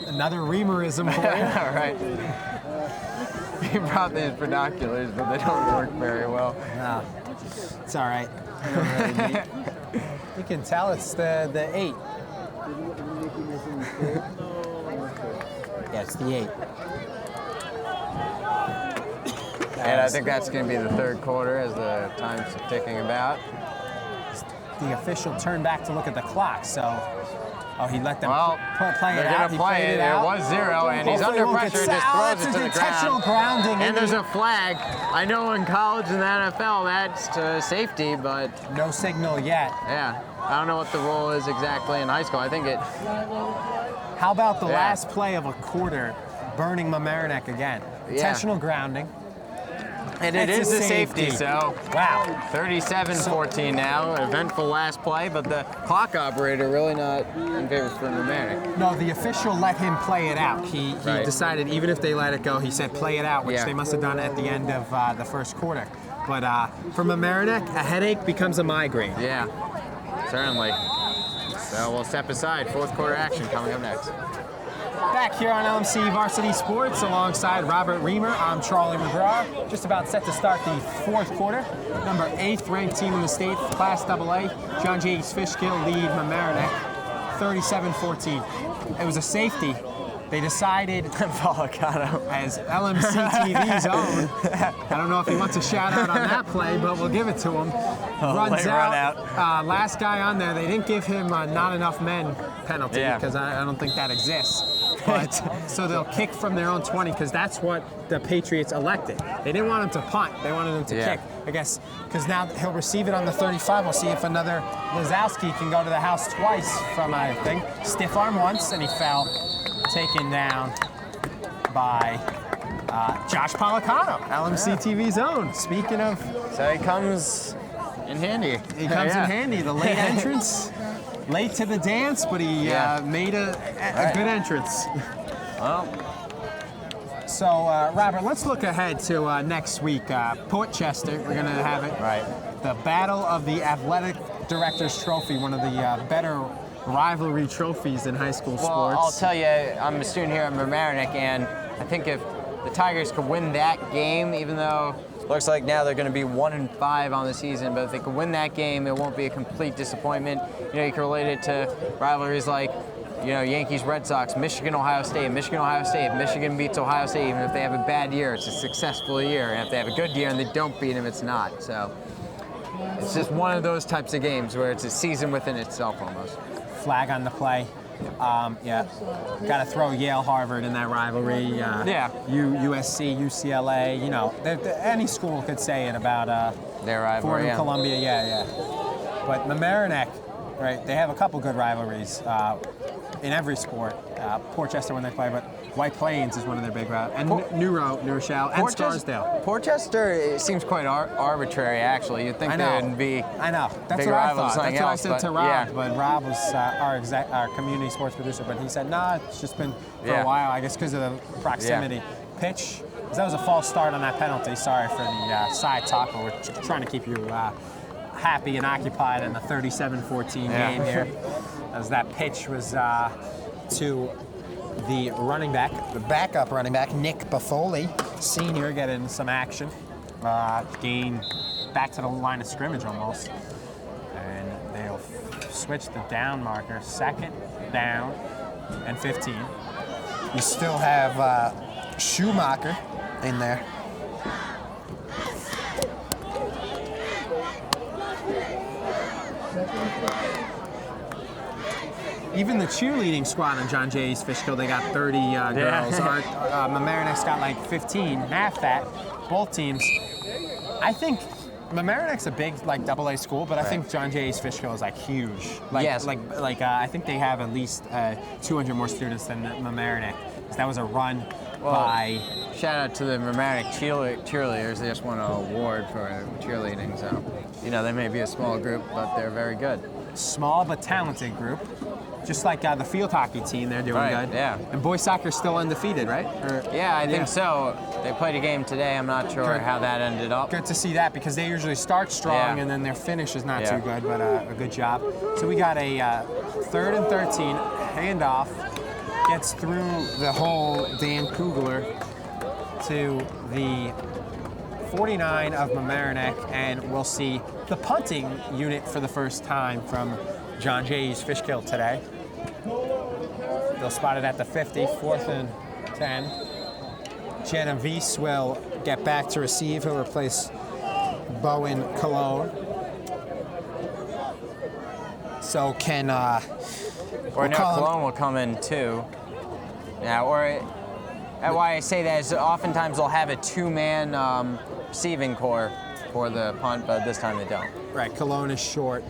Another Riemerism for you. All right. He brought these binoculars, but they don't work very well. No, it's all right. You can tell it's the 8. Yeah, it's the 8. And I think that's going to be the 3rd quarter as the time's ticking about. The official turned back to look at the clock, so he let them play it they're out. Going to play it. It was 0, and he's under pressure and just throws it to the intentional ground. grounding. And there's a flag. I know in college and the NFL that's to safety, but no signal yet. Yeah, I don't know what the rule is exactly in high school. I think it. How about the last play of a quarter, burning Mamaroneck again? Intentional grounding. And it is It's a safety, so wow. 37-14 now. Eventful last play, but the clock operator really not in favor for Mamaroneck. No, the official let him play it out. He Right. decided even if they let it go, he said play it out, which Yeah. they must have done at the end of the first quarter. But for Mamaroneck, a headache becomes a migraine. Yeah, certainly. So we'll step aside. Fourth quarter action coming up next. Back here on LMC Varsity Sports alongside Robert Riemer, I'm Charlie McGraw. Just about set to start the fourth quarter. Number 8th ranked team in the state, Class AA, John J. Fishkill lead Mamaroneck 37-14. It was a safety. They decided, as LMC-TV's own, I don't know if he wants a shout out on that play, but we'll give it to him. Runs out. Last guy on there, they didn't give him a not enough men penalty because I don't think that exists. But so they'll kick from their own 20 because that's what the Patriots elected. They didn't want him to punt; they wanted him to kick. I guess because now he'll receive it on the 35. We'll see if another Lazowski can go to the house twice from I think stiff arm once, and he fell. Taken down by Josh Policano, LMC-TV's own. Speaking of, So he comes in handy. he comes in handy. The late entrance, late to the dance, but he made a good entrance. Well, So, Robert, let's look ahead to next week. Port Chester, we're going to have it. Right. The Battle of the Athletic Directors Trophy, one of the better rivalry trophies in high school sports. Well, I'll tell you, I'm a student here at Mamaroneck, and I think if the Tigers could win that game, even though it looks like now they're going to be 1-5 on the season, but if they could win that game, it won't be a complete disappointment. You know, you can relate it to rivalries like, you know, Yankees, Red Sox, Michigan, Ohio State, Michigan, Ohio State. Michigan beats Ohio State, even if they have a bad year, it's a successful year, and if they have a good year and they don't beat them, it's not. So it's just one of those types of games where it's a season within itself almost. Flag on the play. Got to throw Yale, Harvard in that rivalry. USC, UCLA. You know, any school could say it about Their rivalry. Fordham, Columbia. But Mamaroneck, right? They have a couple good rivalries in every sport. Port Chester when they play, but White Plains is one of their big rivals, and New Rochelle, and Scarsdale. Port Chester, it seems quite arbitrary, actually. You'd think there would be. I know. That's bigger what I rivals thought. than That's what I anything said else, to Rob, but but Rob was our community sports producer, but he said, nah, it's just been for a while, I guess because of the proximity. Pitch, 'cause that was a false start on that penalty. Sorry for the side talk, but we're trying to keep you happy and occupied in the 37-14 game here, as that pitch was to the running back, the backup running back, Nick Buffoli, senior, getting some action. Gain back to the line of scrimmage almost. And they'll switch the down marker, 2nd down and 15. You still have Schumacher in there. Even the cheerleading squad on John Jay's Fishkill, they got 30 girls. Our Mamaroneck's got like 15, half that. Both teams. I think Mamaroneck's a big like AA school, but I think John Jay's Fishkill is like huge. Like, I think they have at least 200 more students than Mamaroneck. That was a run by. Shout out to the Mamaroneck cheerleaders. They just won an award for cheerleading, so you know they may be a small group, but they're very good. Small but talented group. Just like the field hockey team, they're doing good. Yeah. And boys soccer's still undefeated, right? I think so. They played a game today. I'm not sure how that ended up. Good to see that because they usually start strong and then their finish is not too good, but a good job. So we got a 3rd and 13 handoff. Gets through the whole Dan Kugler to the 49 of Mamaroneck, and we'll see the punting unit for the first time from John Jay's Fishkill today. They'll spot it at the 50, 4th and 10. Genovese will get back to receive. He'll replace Bowen Cologne. So can Cologne will come in too. Yeah, why I say that is oftentimes they'll have a 2-man receiving core for the punt, but this time they don't. Right, Cologne is short.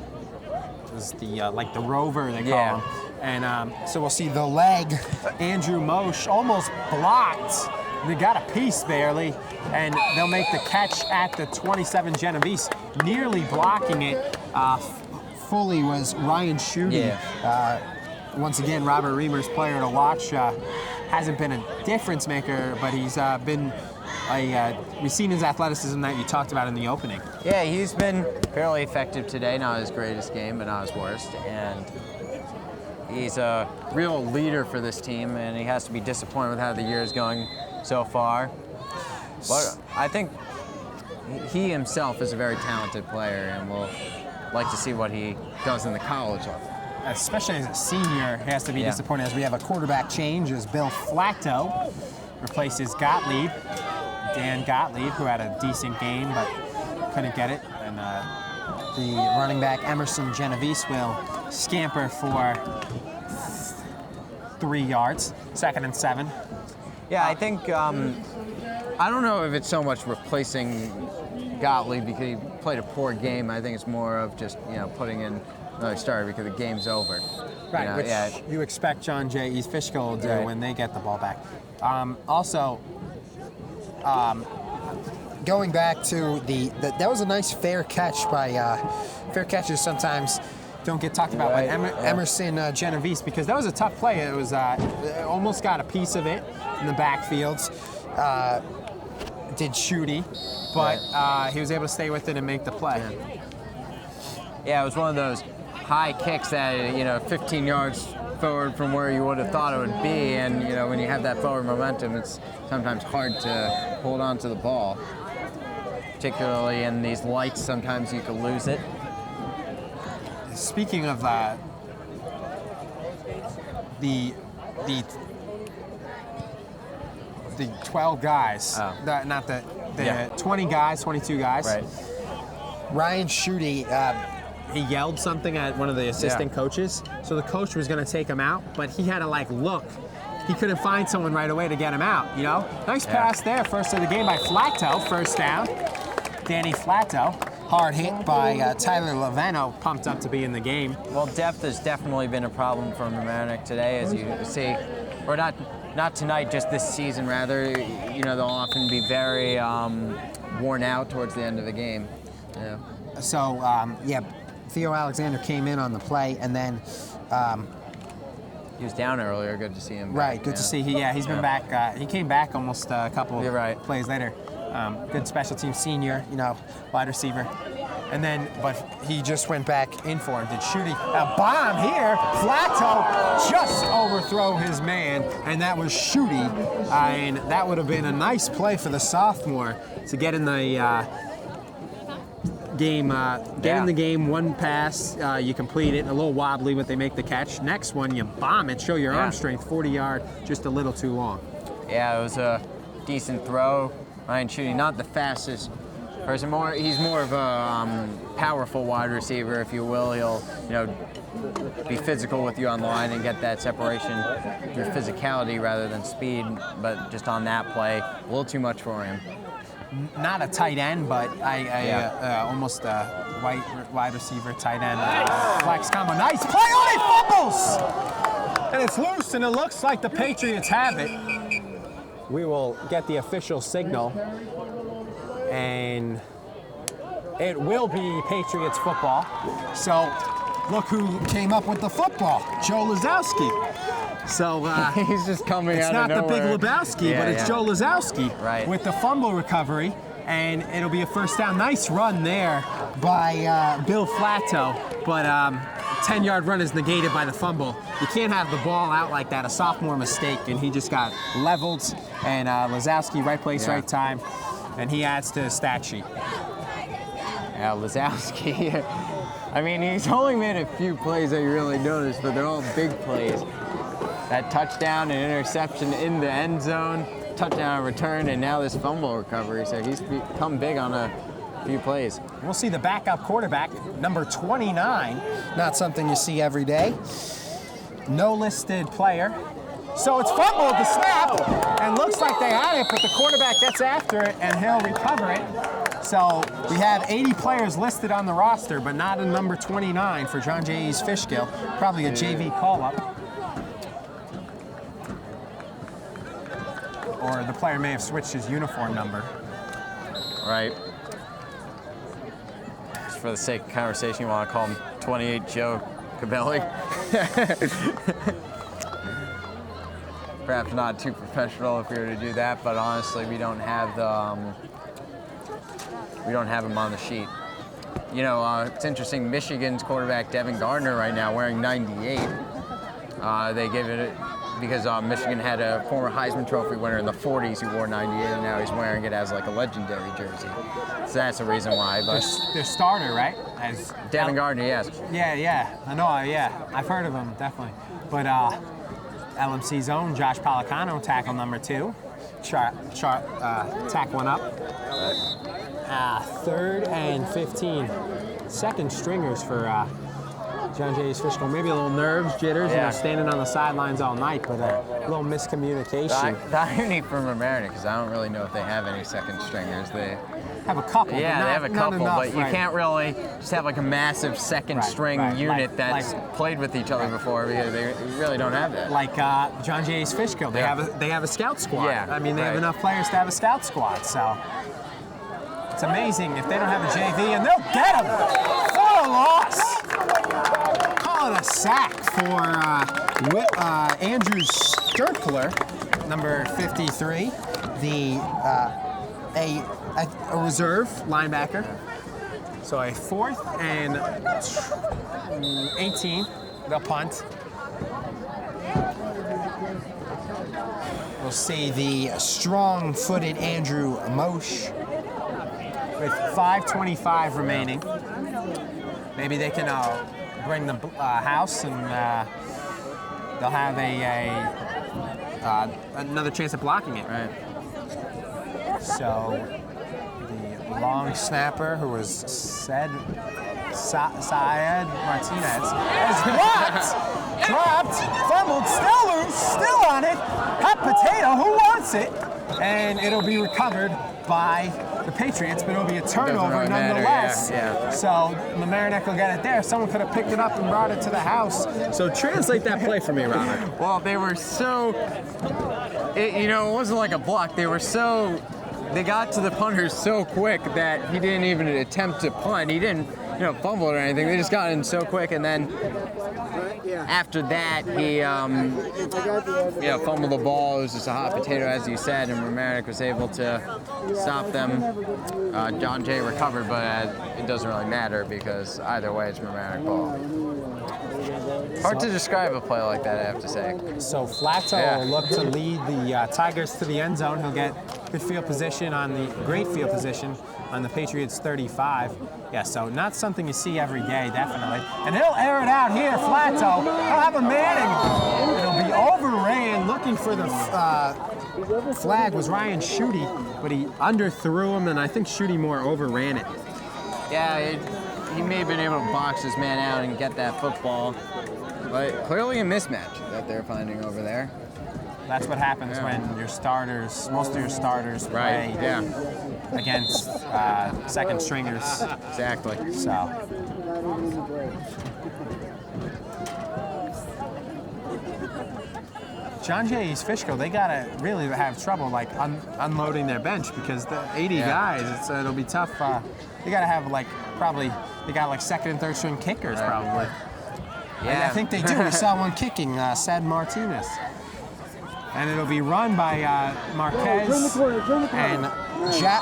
Is the like the rover they call him. And so we'll see the leg. Andrew Mosch almost blocked they got a piece barely, and they'll make the catch at the 27 Genovese, nearly blocking it. Fully was Ryan Schutte. Yeah. Once again, Robert Riemer's player to watch. Hasn't been a difference maker, but he's been we've seen his athleticism that you talked about in the opening. Yeah, he's been fairly effective today. Not his greatest game, but not his worst. And he's a real leader for this team, and he has to be disappointed with how the year is going so far. But I think he himself is a very talented player, and we'll like to see what he does in the college level. Especially as a senior, he has to be disappointed as we have a quarterback change as Bill Flacco replaces Gottlieb, Dan Gottlieb, who had a decent game but couldn't get it. And the running back Emerson Genovese will scamper for 3 yards, 2nd and 7. Yeah, I think, I don't know if it's so much replacing Gottlieb because he played a poor game. I think it's more of just, putting in another starter because the game's over. Right, which you expect John J. East Fishkill will do when they get the ball back. Going back to that was a nice fair catch by, fair catches sometimes don't get talked about by Emerson Genovese, because that was a tough play. It was almost got a piece of it in the backfields. Did Schutte, but he was able to stay with it and make the play. Yeah, it was one of those high kicks that, 15 yards forward from where you would have thought it would be, and when you have that forward momentum, it's sometimes hard to hold on to the ball. Particularly in these lights, sometimes you could lose it. Speaking of the 12 guys, not the 20 guys, 22 guys. Right. Ryan Schutte, he yelled something at one of the assistant coaches, so the coach was going to take him out, but he had to look. He couldn't find someone right away to get him out. Nice pass there, first of the game by Flacco, first down. Danny Flacco, hard hit by Tyler Laveno, pumped up to be in the game. Well, depth has definitely been a problem for Mamaroneck today, as you see, or not tonight, just this season rather. They'll often be very worn out towards the end of the game. Yeah. So, Theo Alexander came in on the play, and then he was down earlier. Good to see him back. Right, good to see. He's been back. He came back almost a couple plays later. Good special team senior, wide receiver. And then, but he just went back in for him. Did Schutte a bomb here? Flacco just overthrow his man, and that was Schutte. And that would have been a nice play for the sophomore to get in the game. In the game. One pass, you complete it. A little wobbly, but they make the catch. Next one, you bomb it. Show your arm strength. 40-yard, just a little too long. Yeah, it was a decent throw. Ryan Schutte, not the fastest person. He's more of a powerful wide receiver, if you will. He'll, be physical with you on the line and get that separation through physicality rather than speed. But just on that play, a little too much for him. Not a tight end, but almost a wide receiver, tight end. Flex combo, nice play. Oh, he fumbles! And it's loose, and it looks like the Patriots have it. We will get the official signal, and it will be Patriots football. So look who came up with the football, Joe Lazowski. So he's just coming out of nowhere. It's not the big Lebowski, but it's Joe Lazowski with the fumble recovery, and it'll be a first down. Nice run there by Bill Flacco, but 10-yard run is negated by the fumble. You can't have the ball out like that, a sophomore mistake, and he just got leveled, and Lazowski, right place, right time, and he adds to the stat sheet. Yeah, Lazowski, I mean, he's only made a few plays that you really notice, but they're all big plays. That touchdown and interception in the end zone, touchdown return, and now this fumble recovery, so he's become big on a few plays. We'll see the backup quarterback, number 29. Not something you see every day. No listed player. So it's fumbled the snap, and looks like they had it, but the quarterback gets after it, and he'll recover it. So we have 80 players listed on the roster, but not a number 29 for John J. East Fishkill. Probably a JV call-up. or the player may have switched his uniform number. Right. Just for the sake of conversation, you want to call him 28 Joe Cabelli? Perhaps not too professional if we were to do that, but honestly, we don't have him on the sheet. You know, it's interesting. Michigan's quarterback Devin Gardner right now wearing 98. They gave it because Michigan had a former Heisman Trophy winner in the 40s who wore 98, and now he's wearing it as like a legendary jersey. So that's the reason why. But Their starter, right? As Devin Gardner, yes. Yeah. I know. Yeah, I've heard of him definitely. But LMC's own Josh Policano, tackle number 2, tack one up. 3rd and 15. Second stringers for John J. East Fishkill. Maybe a little nerves, jitters, Yeah. standing on the sidelines all night, but a little miscommunication. The irony from Mamaroneck because I don't really know if they have any second stringers. They Have a couple. Yeah, but they have a couple, enough, but you right. can't really just have like a massive second string unit that's played with each other before because they really don't have that. Like John J. East Fishkill, they have a scout squad. Yeah, I mean, they have enough players to have a scout squad, so it's amazing if they don't have a JV, and they'll get him for a loss. Call it a sack for Andrew Sturkler, number 53, a reserve linebacker. So a 4th and 18, the punt. We'll see the strong-footed Andrew Mosh with 5:25 remaining. Maybe they can bring the house, and they'll have another chance at blocking it. Right. So the long snapper, who was Syed Martinez, is dropped, fumbled, still loose, still on it. Hot potato, who wants it? And it'll be recovered by the Patriots, but it'll be a turnover really nonetheless. matter, yeah. So Mamaroneck will get it there. Someone could have picked it up and brought it to the house. So translate that play for me, Robert. Well, they were it wasn't like a block. They got to the punter so quick that he didn't even attempt to punt. He didn't, fumble it or anything. They just got in so quick, and then after that, he, fumbled the ball. It was just a hot potato, as you said, and Mamaroneck was able to stop them. John Jay recovered, but it doesn't really matter because either way, it's Mamaroneck ball. Hard to describe a play like that, I have to say. So Flatto will look to lead the Tigers to the end zone. He'll get great field position on the Patriots 35. Yeah, so not something you see every day, definitely. And he'll air it out here, Flatto. He'll have a man, and it'll be overran. Looking for the flag was Ryan Schutte, but he underthrew him, and I think Schutte more overran it. Yeah, he may have been able to box his man out and get that football, but clearly a mismatch that they're finding over there. That's what happens when most of your starters play against second stringers. Exactly. So. John J. East Fishkill, they gotta really have trouble unloading their bench because the 80 guys, it'll be tough. They gotta have they got second and third string kickers probably. Yeah, and I think they do. We saw one kicking, Syed Martinez. And it'll be run by Marquez and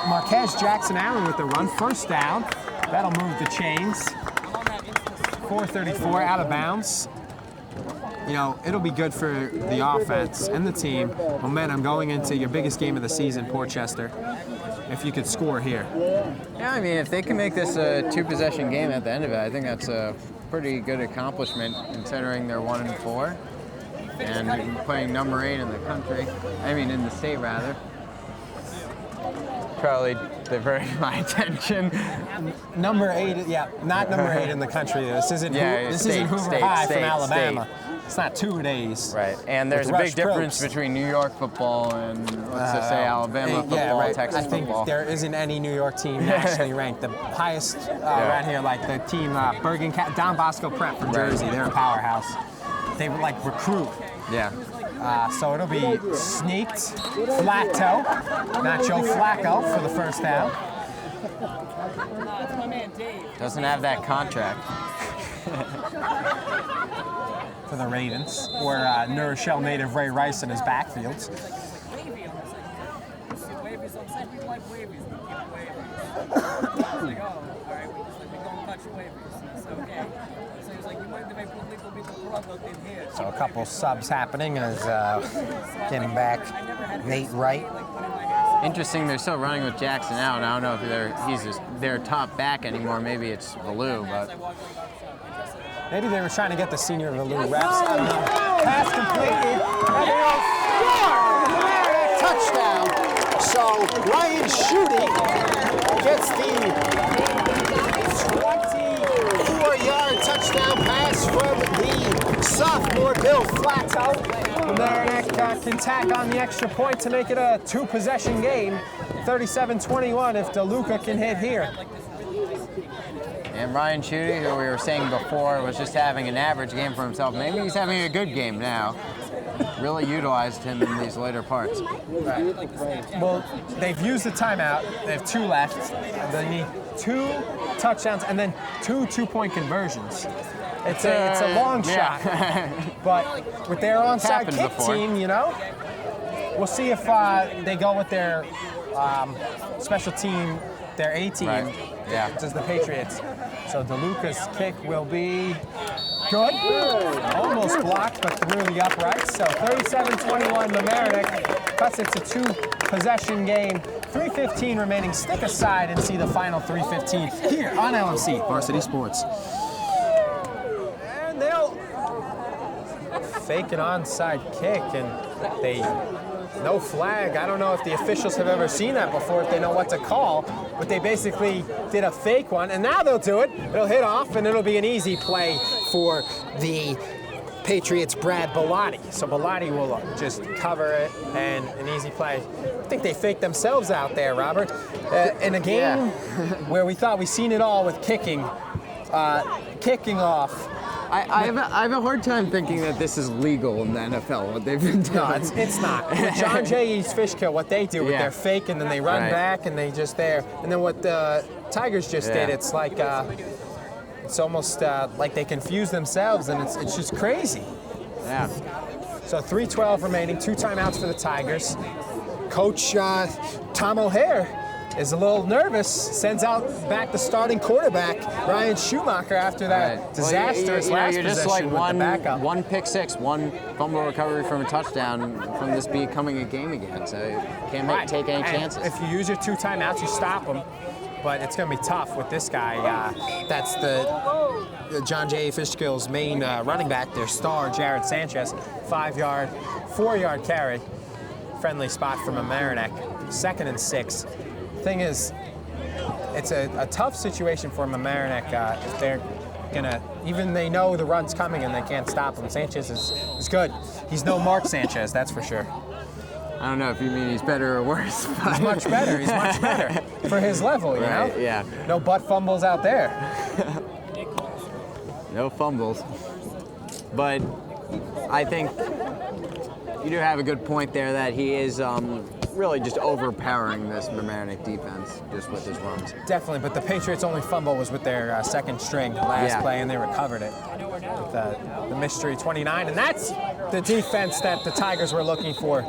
Marquez Jackson Allen with the run. First down. That'll move the chains. 4:34 out of bounds. It'll be good for the offense and the team. Momentum going into your biggest game of the season, Portchester. If you could score here. Yeah, I mean, if they can make this a 2-possession game at the end of it, I think that's a pretty good accomplishment considering they're 1-4. And playing number 8 in the country, in the state rather. Probably diverted my attention. Number 8, not number 8 in the country. This isn't Hoover High from Alabama. It's not 2 days. Right, and there's a big difference between New York football and, let's just say, Alabama football, Texas football. I think there isn't any New York team nationally ranked. The highest right here, like the team Don Bosco Prep from Jersey, they're a powerhouse. They recruit. Yeah. So it'll be sneaked Flacco, not Joe Flacco, for the first down. Doesn't have that contract. For the Ravens, or New Rochelle native Ray Rice in his backfields. So a couple subs happening as getting back Nate Wright. Interesting, they're still running with Jackson out. I don't know if he's their top back anymore. Maybe it's Valou, but maybe they were trying to get the senior Valou reps. I don't know. Pass completed. Touchdown. So Ryan Shooting gets the 24-yard touchdown pass from the sophomore Bill Flacco. Mamaroneck can tack on the extra point to make it a 2-possession game. 37-21 if DeLuca can hit here. And Ryan Schutte, who we were saying before, was just having an average game for himself. Maybe he's having a good game now. Really utilized him in these later parts. Right. Well, they've used the timeout. They have 2 left. They need 2 touchdowns and then 2 two-point conversions. It's a long shot. But with their onside kick team, you know, we'll see if they go with their special team, their A team, which is the Patriots. So DeLuca's kick will be good. Almost blocked, but through the uprights. So 37-21, Mamaroneck cuts it to 2-possession game. 3:15 remaining. Stick aside and see the final 3:15 here on LMC Varsity Sports. And they'll fake an onside kick, and no flag. I don't know if the officials have ever seen that before, if they know what to call, but they basically did a fake one, and now they'll do it. It'll hit off, and it'll be an easy play For the Patriots, Brad Bellotti. So Bellotti will just cover it, and an easy play. I think they faked themselves out there, Robert. In a game where we thought we seen it all with kicking off. I have a hard time thinking that this is legal in the NFL, what they've been doing. No, it's not. With John Jay East Fishkill, what they do with their fake, and then they run back, and they just there. And then what the Tigers just did, it's like, it's almost like they confuse themselves, and it's just crazy. Yeah. So 3:12 remaining, 2 timeouts for the Tigers. Coach Tom O'Hare is a little nervous, sends out back the starting quarterback, Ryan Schumacher, after that disastrous last you're just possession like with the backup. one pick six, 1 fumble recovery from a touchdown from this becoming a game again. So you can't take any chances. If you use your 2 timeouts, you stop them. But it's going to be tough with this guy. That's the John J. Fishkill's main running back, their star, Jared Sanchez. 5-yard, 4-yard carry. Friendly spot from Mamaroneck. 2nd and 6. Thing is, it's a tough situation for Mamaroneck if they're gonna, even they know the run's coming and they can't stop him. Sanchez is good. He's no Mark Sanchez, that's for sure. I don't know if you mean he's better or worse. He's much better. He's much better for his level, you know? Yeah. No butt fumbles out there. No fumbles. But I think you do have a good point there that he is really just overpowering this Mamaroneck defense just with his runs. Definitely, but the Patriots' only fumble was with their 2nd string last play, and they recovered it with the mystery 29, and that's the defense that the Tigers were looking for.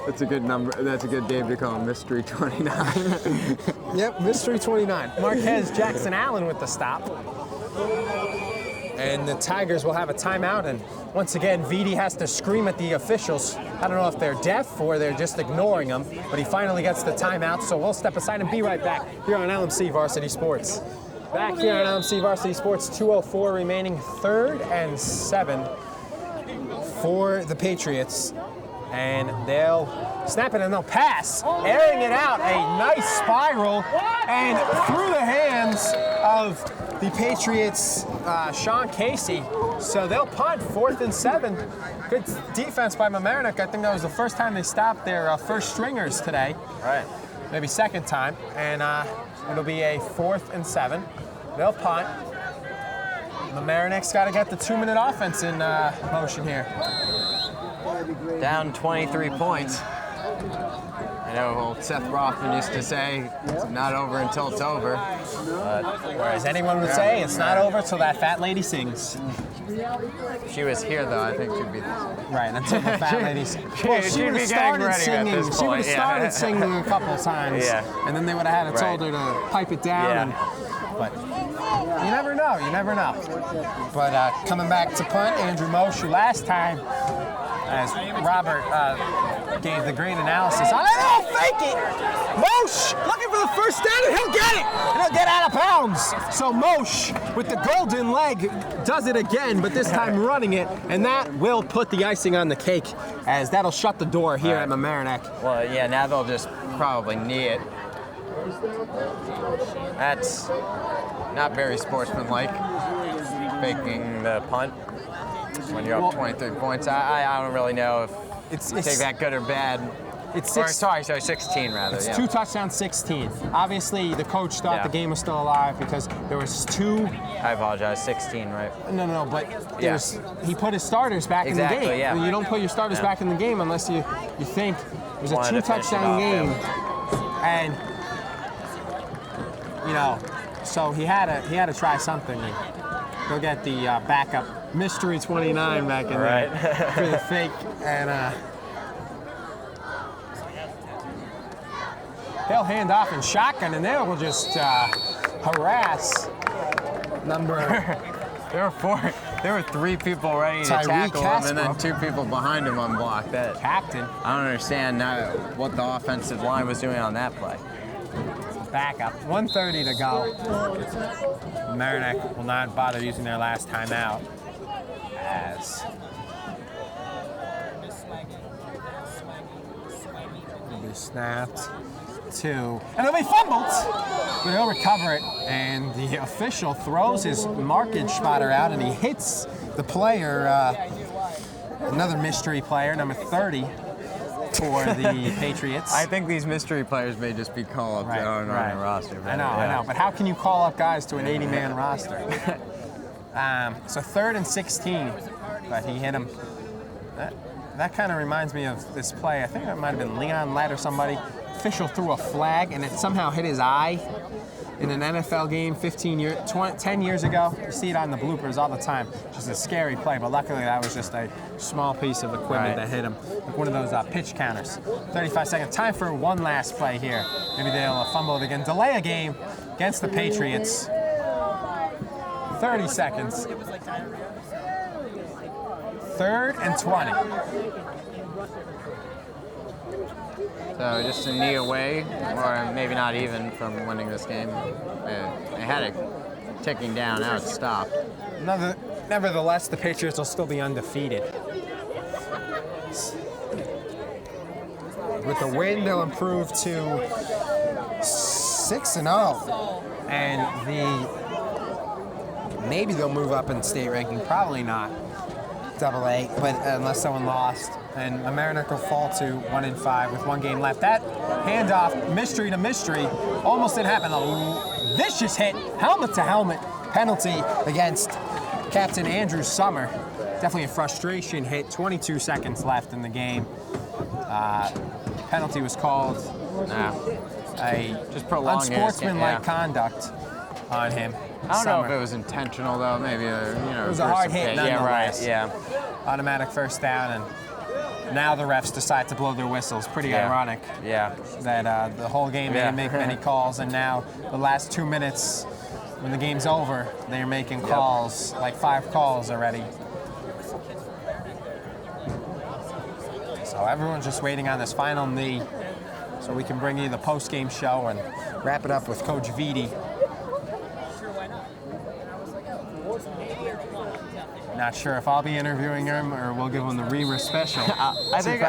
That's a good number. That's a good Dave to call him, mystery 29. Yep, mystery 29. Marquez Jackson Allen with the stop. And the Tigers will have a timeout, and once again, Vitti has to scream at the officials. I don't know if they're deaf or they're just ignoring him, but he finally gets the timeout, so we'll step aside and be right back here on LMC Varsity Sports. Back here on LMC Varsity Sports, 2:04 remaining, 3rd and 7 for the Patriots. And they'll snap it and they'll pass, airing it out, a nice spiral, and through the hands of the Patriots, Sean Casey. So they'll punt, 4th and 7. Good defense by Mamaroneck. I think that was the first time they stopped their first stringers today. Right. Maybe 2nd time. And it'll be a 4th and 7. They'll punt. Mamaroneck's got to get the 2-minute offense in motion here. down 23 points. I know old Seth Rothman used to say, it's not over until it's over. Whereas anyone would say, it's not over till that fat lady sings. If she was here, though, I think she'd be... Right, until the fat lady sings. Well, she she'd would be have getting started ready at singing. this She would point, have started singing a couple times. Yeah. And then they would have had told her to pipe it down. But you never know, you never know. But coming back to punt, Andrew Moshe last time, as Robert gave the great analysis on it. Oh, fake it! Moshe looking for the first down, and he'll get it! And he'll get out of bounds. So Moshe, with the golden leg, does it again, but this time running it, and that will put the icing on the cake, as that'll shut the door here at Mamaroneck. Well, yeah, now they'll just probably knee it. That's not very sportsmanlike, faking the punt when you're up 23 points. I don't really know if it's take that good or bad. It's sorry, 16 rather. It's yeah. 2 touchdowns, 16. Obviously, the coach thought the game was still alive because there was 2. I apologize, 16, right? No, but he put his starters back in the game. Yeah. You don't put your starters back in the game unless you think it was a 2-touchdown game, and so he had to try something. Go get the backup mystery 29 back in there for the fake, and they'll hand off in shotgun, and they will just harass number. There were 3 people ready to tackle him, and then 2 people behind him unblocked. That captain. I don't understand what the offensive line was doing on that play. Backup. 1:30 to go. Mamaroneck will not bother using their last timeout, as it'll be snapped. 2, and it'll be fumbled, but he'll recover it, and the official throws his markage spotter out, and he hits the player, another mystery player, number 30 for the Patriots. I think these mystery players may just be call-ups on the roster. I know, but how can you call up guys to an 80-man roster? So 3rd and 16, but he hit him. That kind of reminds me of this play. I think it might have been Leon Lett or somebody. Official threw a flag, and it somehow hit his eye in an NFL game 10 years ago. You see it on the bloopers all the time. Just a scary play, but luckily that was just a small piece of equipment that hit him. Like one of those pitch counters. 35 seconds. Time for one last play here. Maybe they'll fumble it again. Delay a game against the Patriots. 30 seconds. 3rd and 20. So just a knee away, or maybe not even, from winning this game. They had it ticking down, now it's stopped. Nevertheless, the Patriots will still be undefeated. With the win, they'll improve to 6-0. And maybe they'll move up in state ranking, probably not AA, but unless someone lost. And Mamaroneck will fall to 1-5 with 1 game left. That handoff, mystery to mystery, almost didn't happen. A vicious hit, helmet to helmet penalty against Captain Andrew Summer. Definitely a frustration hit. 22 seconds left in the game. Penalty was called. Just unsportsmanlike conduct on him. I don't know if it was intentional though. Maybe it was a hard hit. Nonetheless. Yeah, right. Automatic first down, and now the refs decide to blow their whistles. Pretty ironic. Yeah. That the whole game they didn't make many calls, and now the last 2 minutes, when the game's over, they're making calls, like 5 calls already. So everyone's just waiting on this final knee, so we can bring you the post-game show and wrap it up with Coach Vitti. Not sure if I'll be interviewing him or we'll give him the Riemer special. I think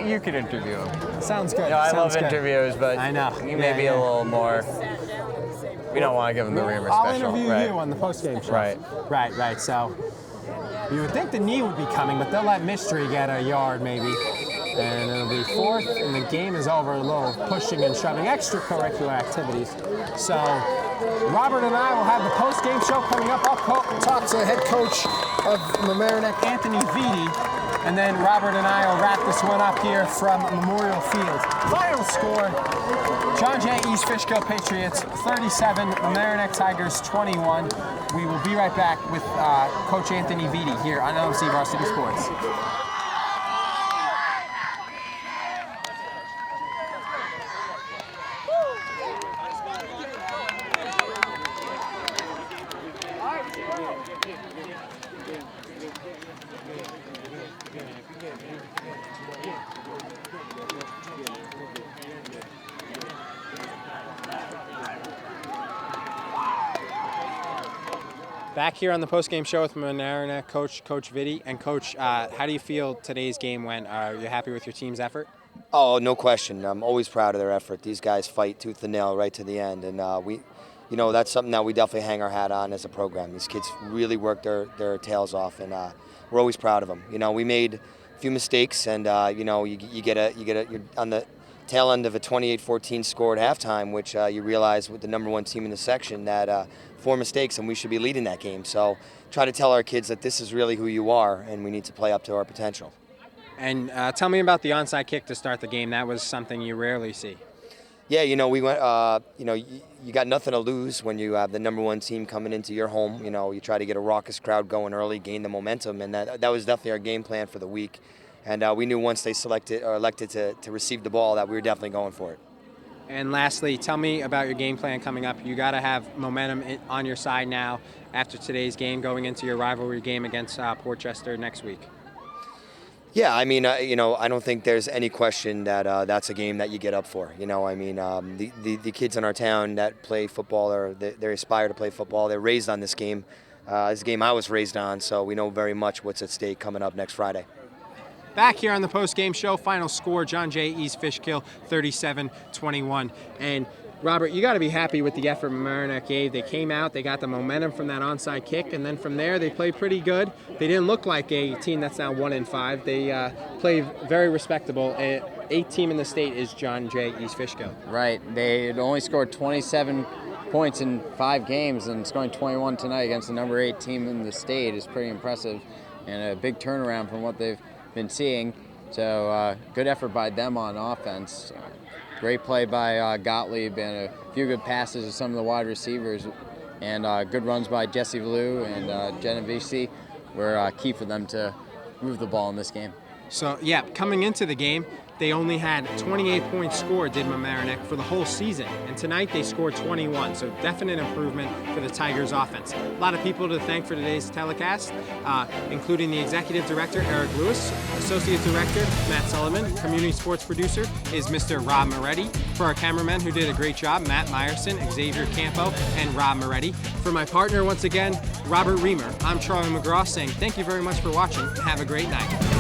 you could interview him. Sounds good. I love interviews, but I know. You may be a little more. We don't want to give him the Riemer special. I'll interview you on the post-game show. Right. So you would think the knee would be coming, but they'll let Mystery get a yard maybe. And it'll be 4th, and the game is over. A little pushing and shoving, extracurricular activities. So Robert and I will have the post-game show coming up. I'll talk to head coach of Mamaroneck, Anthony Vitti, and then Robert and I will wrap this one up here from Memorial Field. Final score, John Jay East Fishkill Patriots 37, Mamaroneck Tigers 21. We will be right back with Coach Anthony Vitti here on LMC Varsity Sports. Back here on the post-game show with Mamaroneck Coach Vitti. And Coach, how do you feel today's game went? Are you happy with your team's effort? Oh, no question. I'm always proud of their effort. These guys fight tooth and nail right to the end, and that's something that we definitely hang our hat on as a program. These kids really work their tails off, and we're always proud of them. We made a few mistakes, and you're on the tail end of a 28-14 score at halftime, which you realize with the #1 team in the section that 4 mistakes and we should be leading that game. So try to tell our kids that this is really who you are and we need to play up to our potential. And tell me about the onside kick to start the game. That was something you rarely see. Yeah, we went, you got nothing to lose when you have the #1 team coming into your home. You try to get a raucous crowd going early, gain the momentum, and that was definitely our game plan for the week. And we knew once they elected to receive the ball that we were definitely going for it. And lastly, tell me about your game plan coming up. You got to have momentum on your side now after today's game, going into your rivalry game against Port Chester next week. Yeah, I mean, I don't think there's any question that that's a game that you get up for. The kids in our town that play football, or they aspire to play football, they're raised on this game. It's a game I was raised on, so we know very much what's at stake coming up next Friday. Back here on the post-game show, final score, John Jay East Fishkill 37-21. And Robert, you got to be happy with the effort Mamaroneck gave. They came out, they got the momentum from that onside kick, and then from there they played pretty good. They didn't look like a team that's now 1-5. They played very respectable. 8th team in the state is John Jay East Fishkill. Right. They had only scored 27 points in 5 games, and scoring 21 tonight against the #8 team in the state is pretty impressive, and a big turnaround from what they've been seeing. So good effort by them on offense. Great play by Gottlieb, and a few good passes to some of the wide receivers, and good runs by Jesse Valou and Genovese were key for them to move the ball in this game. So yeah, coming into the game, they only had 28 points scored, did Mamaroneck, for the whole season. And tonight they scored 21, so definite improvement for the Tigers offense. A lot of people to thank for today's telecast, including the Executive Director, Erik Lewis, Associate Director, Matt Sullivan, Community Sports Producer is Mr. Rob Moretti. For our cameramen who did a great job, Matt Meyerson, Xavier Campo, and Rob Moretti. For my partner, once again, Robert Riemer, I'm Charlie McGraw saying thank you very much for watching. Have a great night.